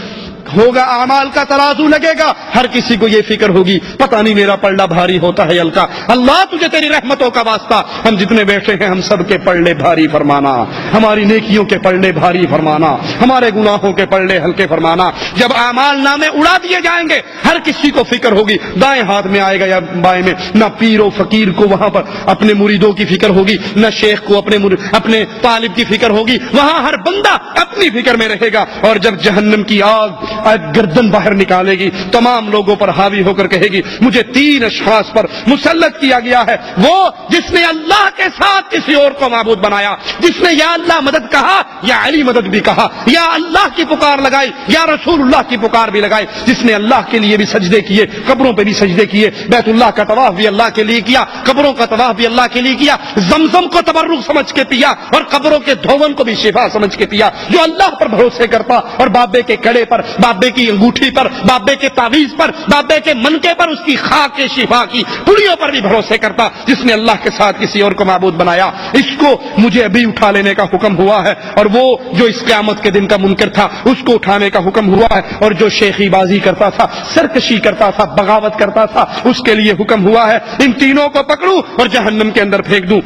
ہوگا اعمال کا ترازو لگے گا، ہر کسی کو یہ فکر ہوگی پتہ نہیں میرا پلڑا بھاری ہوتا ہے ہلکا۔ اللہ تجھے تیری رحمتوں کا واسطہ ہم جتنے بیٹھے ہیں ہم سب کے پلڑے بھاری فرمانا، ہماری نیکیوں کے پلڑے بھاری فرمانا، ہمارے گناہوں کے پلڑے ہلکے فرمانا۔ جب اعمال نامے اڑا دیے جائیں گے ہر کسی کو فکر ہوگی دائیں ہاتھ میں آئے گا یا بائیں میں، نہ پیر و فقیر کو وہاں پر اپنے مریدوں کی فکر ہوگی، نہ شیخ کو اپنے طالب کی فکر ہوگی، وہاں ہر بندہ اپنی فکر میں رہے گا۔ اور جب جہنم کی آگ گردن باہر نکالے گی، تمام لوگوں پر حاوی ہو کر کہے گی مجھے 3 اشخاص پر مسلط کیا گیا ہے، وہ جس نے اللہ کے ساتھ کسی اور کو معبود بنایا، جس نے یا اللہ مدد کہا یا علی مدد بھی کہا، یا اللہ کی پکار لگائی یا رسول اللہ کی پکار بھی لگائی، جس نے اللہ کے لیے بھی سجدے کیے، قبروں پہ بھی سجدے کیے، بیت اللہ کا طواف بھی اللہ کے لیے کیا، قبروں کا طواف بھی اللہ کے لیے کیا، زمزم کو تبرک سمجھ کے پیا اور قبروں کے دھون کو بھی شفا سمجھ کے پیا، جو اللہ پر بھروسے کرتا اور بابے کے کڑے پر، بابے کی انگوٹھی پر، بابے کے تعویذ پر، بابے کے منکے پر، اس کی خاک کے شفا کی پڑیوں پر بھی بھروسے کرتا، جس نے اللہ کے ساتھ کسی اور کو معبود بنایا، اس کو مجھے ابھی اٹھا لینے کا حکم ہوا ہے، اور وہ جو اس قیامت کے دن کا منکر تھا اس کو اٹھانے کا حکم ہوا ہے، اور جو شیخی بازی کرتا تھا، سرکشی کرتا تھا، بغاوت کرتا تھا، اس کے لیے حکم ہوا ہے ان تینوں کو پکڑوں اور جہنم کے اندر پھینک دوں۔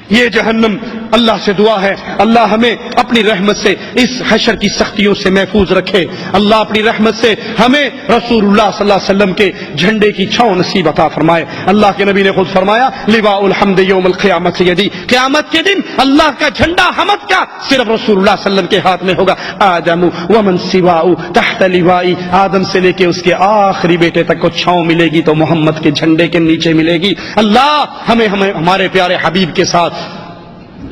یہ جہنم اللہ سے دعا ہے اللہ ہمیں اپنی رحمت سے اس حشر کی سختیوں سے محفوظ رکھے، اللہ اپنی رحمت سے ہمیں رسول اللہ صلی اللہ علیہ وسلم کے جھنڈے کی چھاؤں نصیب عطا فرمائے۔ اللہ کے نبی نے خود فرمایا لواء الحمد یوم القیامت یدی، قیامت کے دن اللہ کا جھنڈا حمد کا صرف رسول اللہ صلی اللہ علیہ وسلم کے ہاتھ میں ہوگا۔ آدم ومن سواء تحت لوائی، آدم سے لے کے اس کے آخری بیٹے تک کو چھاؤں ملے گی تو محمد کے جھنڈے کے نیچے ملے گی۔ اللہ ہمیں ہمارے پیارے حبیب کے ساتھ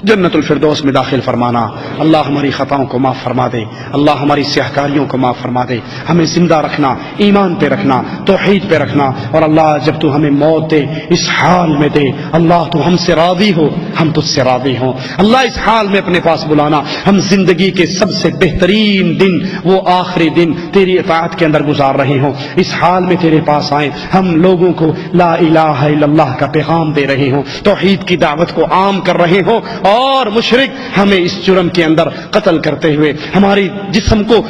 جنت الفردوس میں داخل فرمانا، اللہ ہماری خطاؤں کو معاف فرما دے، اللہ ہماری سیاہکاریوں کو معاف فرما دے، ہمیں زندہ رکھنا، ایمان پہ رکھنا، توحید پہ رکھنا، اور اللہ جب تو ہمیں موت دے اس حال میں دے، اللہ تو ہم سے راضی ہو، ہم تجھ سے راضی ہوں، اللہ اس حال میں اپنے پاس بلانا، ہم زندگی کے سب سے بہترین دن، وہ آخری دن تیری اطاعت کے اندر گزار رہے ہوں، اس حال میں تیرے پاس آئیں، ہم لوگوں کو لا الہ الا اللہ کا پیغام دے رہے ہوں، توحید کی دعوت کو عام کر رہے ہوں، اور مشرک ہمیں اس جرم کے اندر قتل کرتے ہوئے ہماری جسم کو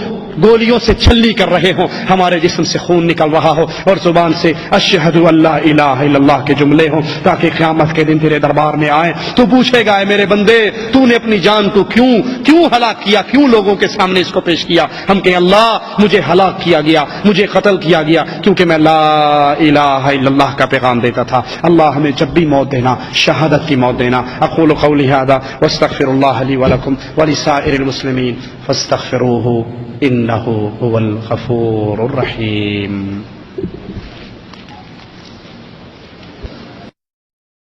گولیوں سے چھلنی کر رہے ہوں، ہمارے جسم سے خون نکل رہا ہو اور زبان سے اشہد اللہ الہ الا اللہ کے جملے ہوں، تاکہ قیامت کے دن تیرے دربار میں آئے تو پوچھے گا اے میرے بندے تو نے اپنی جان کو کیوں ہلاک کیا، کیوں لوگوں کے سامنے اس کو پیش کیا؟ ہم کہیں اللہ مجھے ہلاک کیا گیا، مجھے قتل کیا گیا کیونکہ میں لا الہ الا اللہ کا پیغام دیتا تھا۔ اللہ ہمیں جب بھی موت دینا شہادت کی موت دینا۔ اقول قولی ھذا واستغفر اللہ لی ولکم ولسائر المسلمین فاستغفروہ انہ هو الغفور الرحیم۔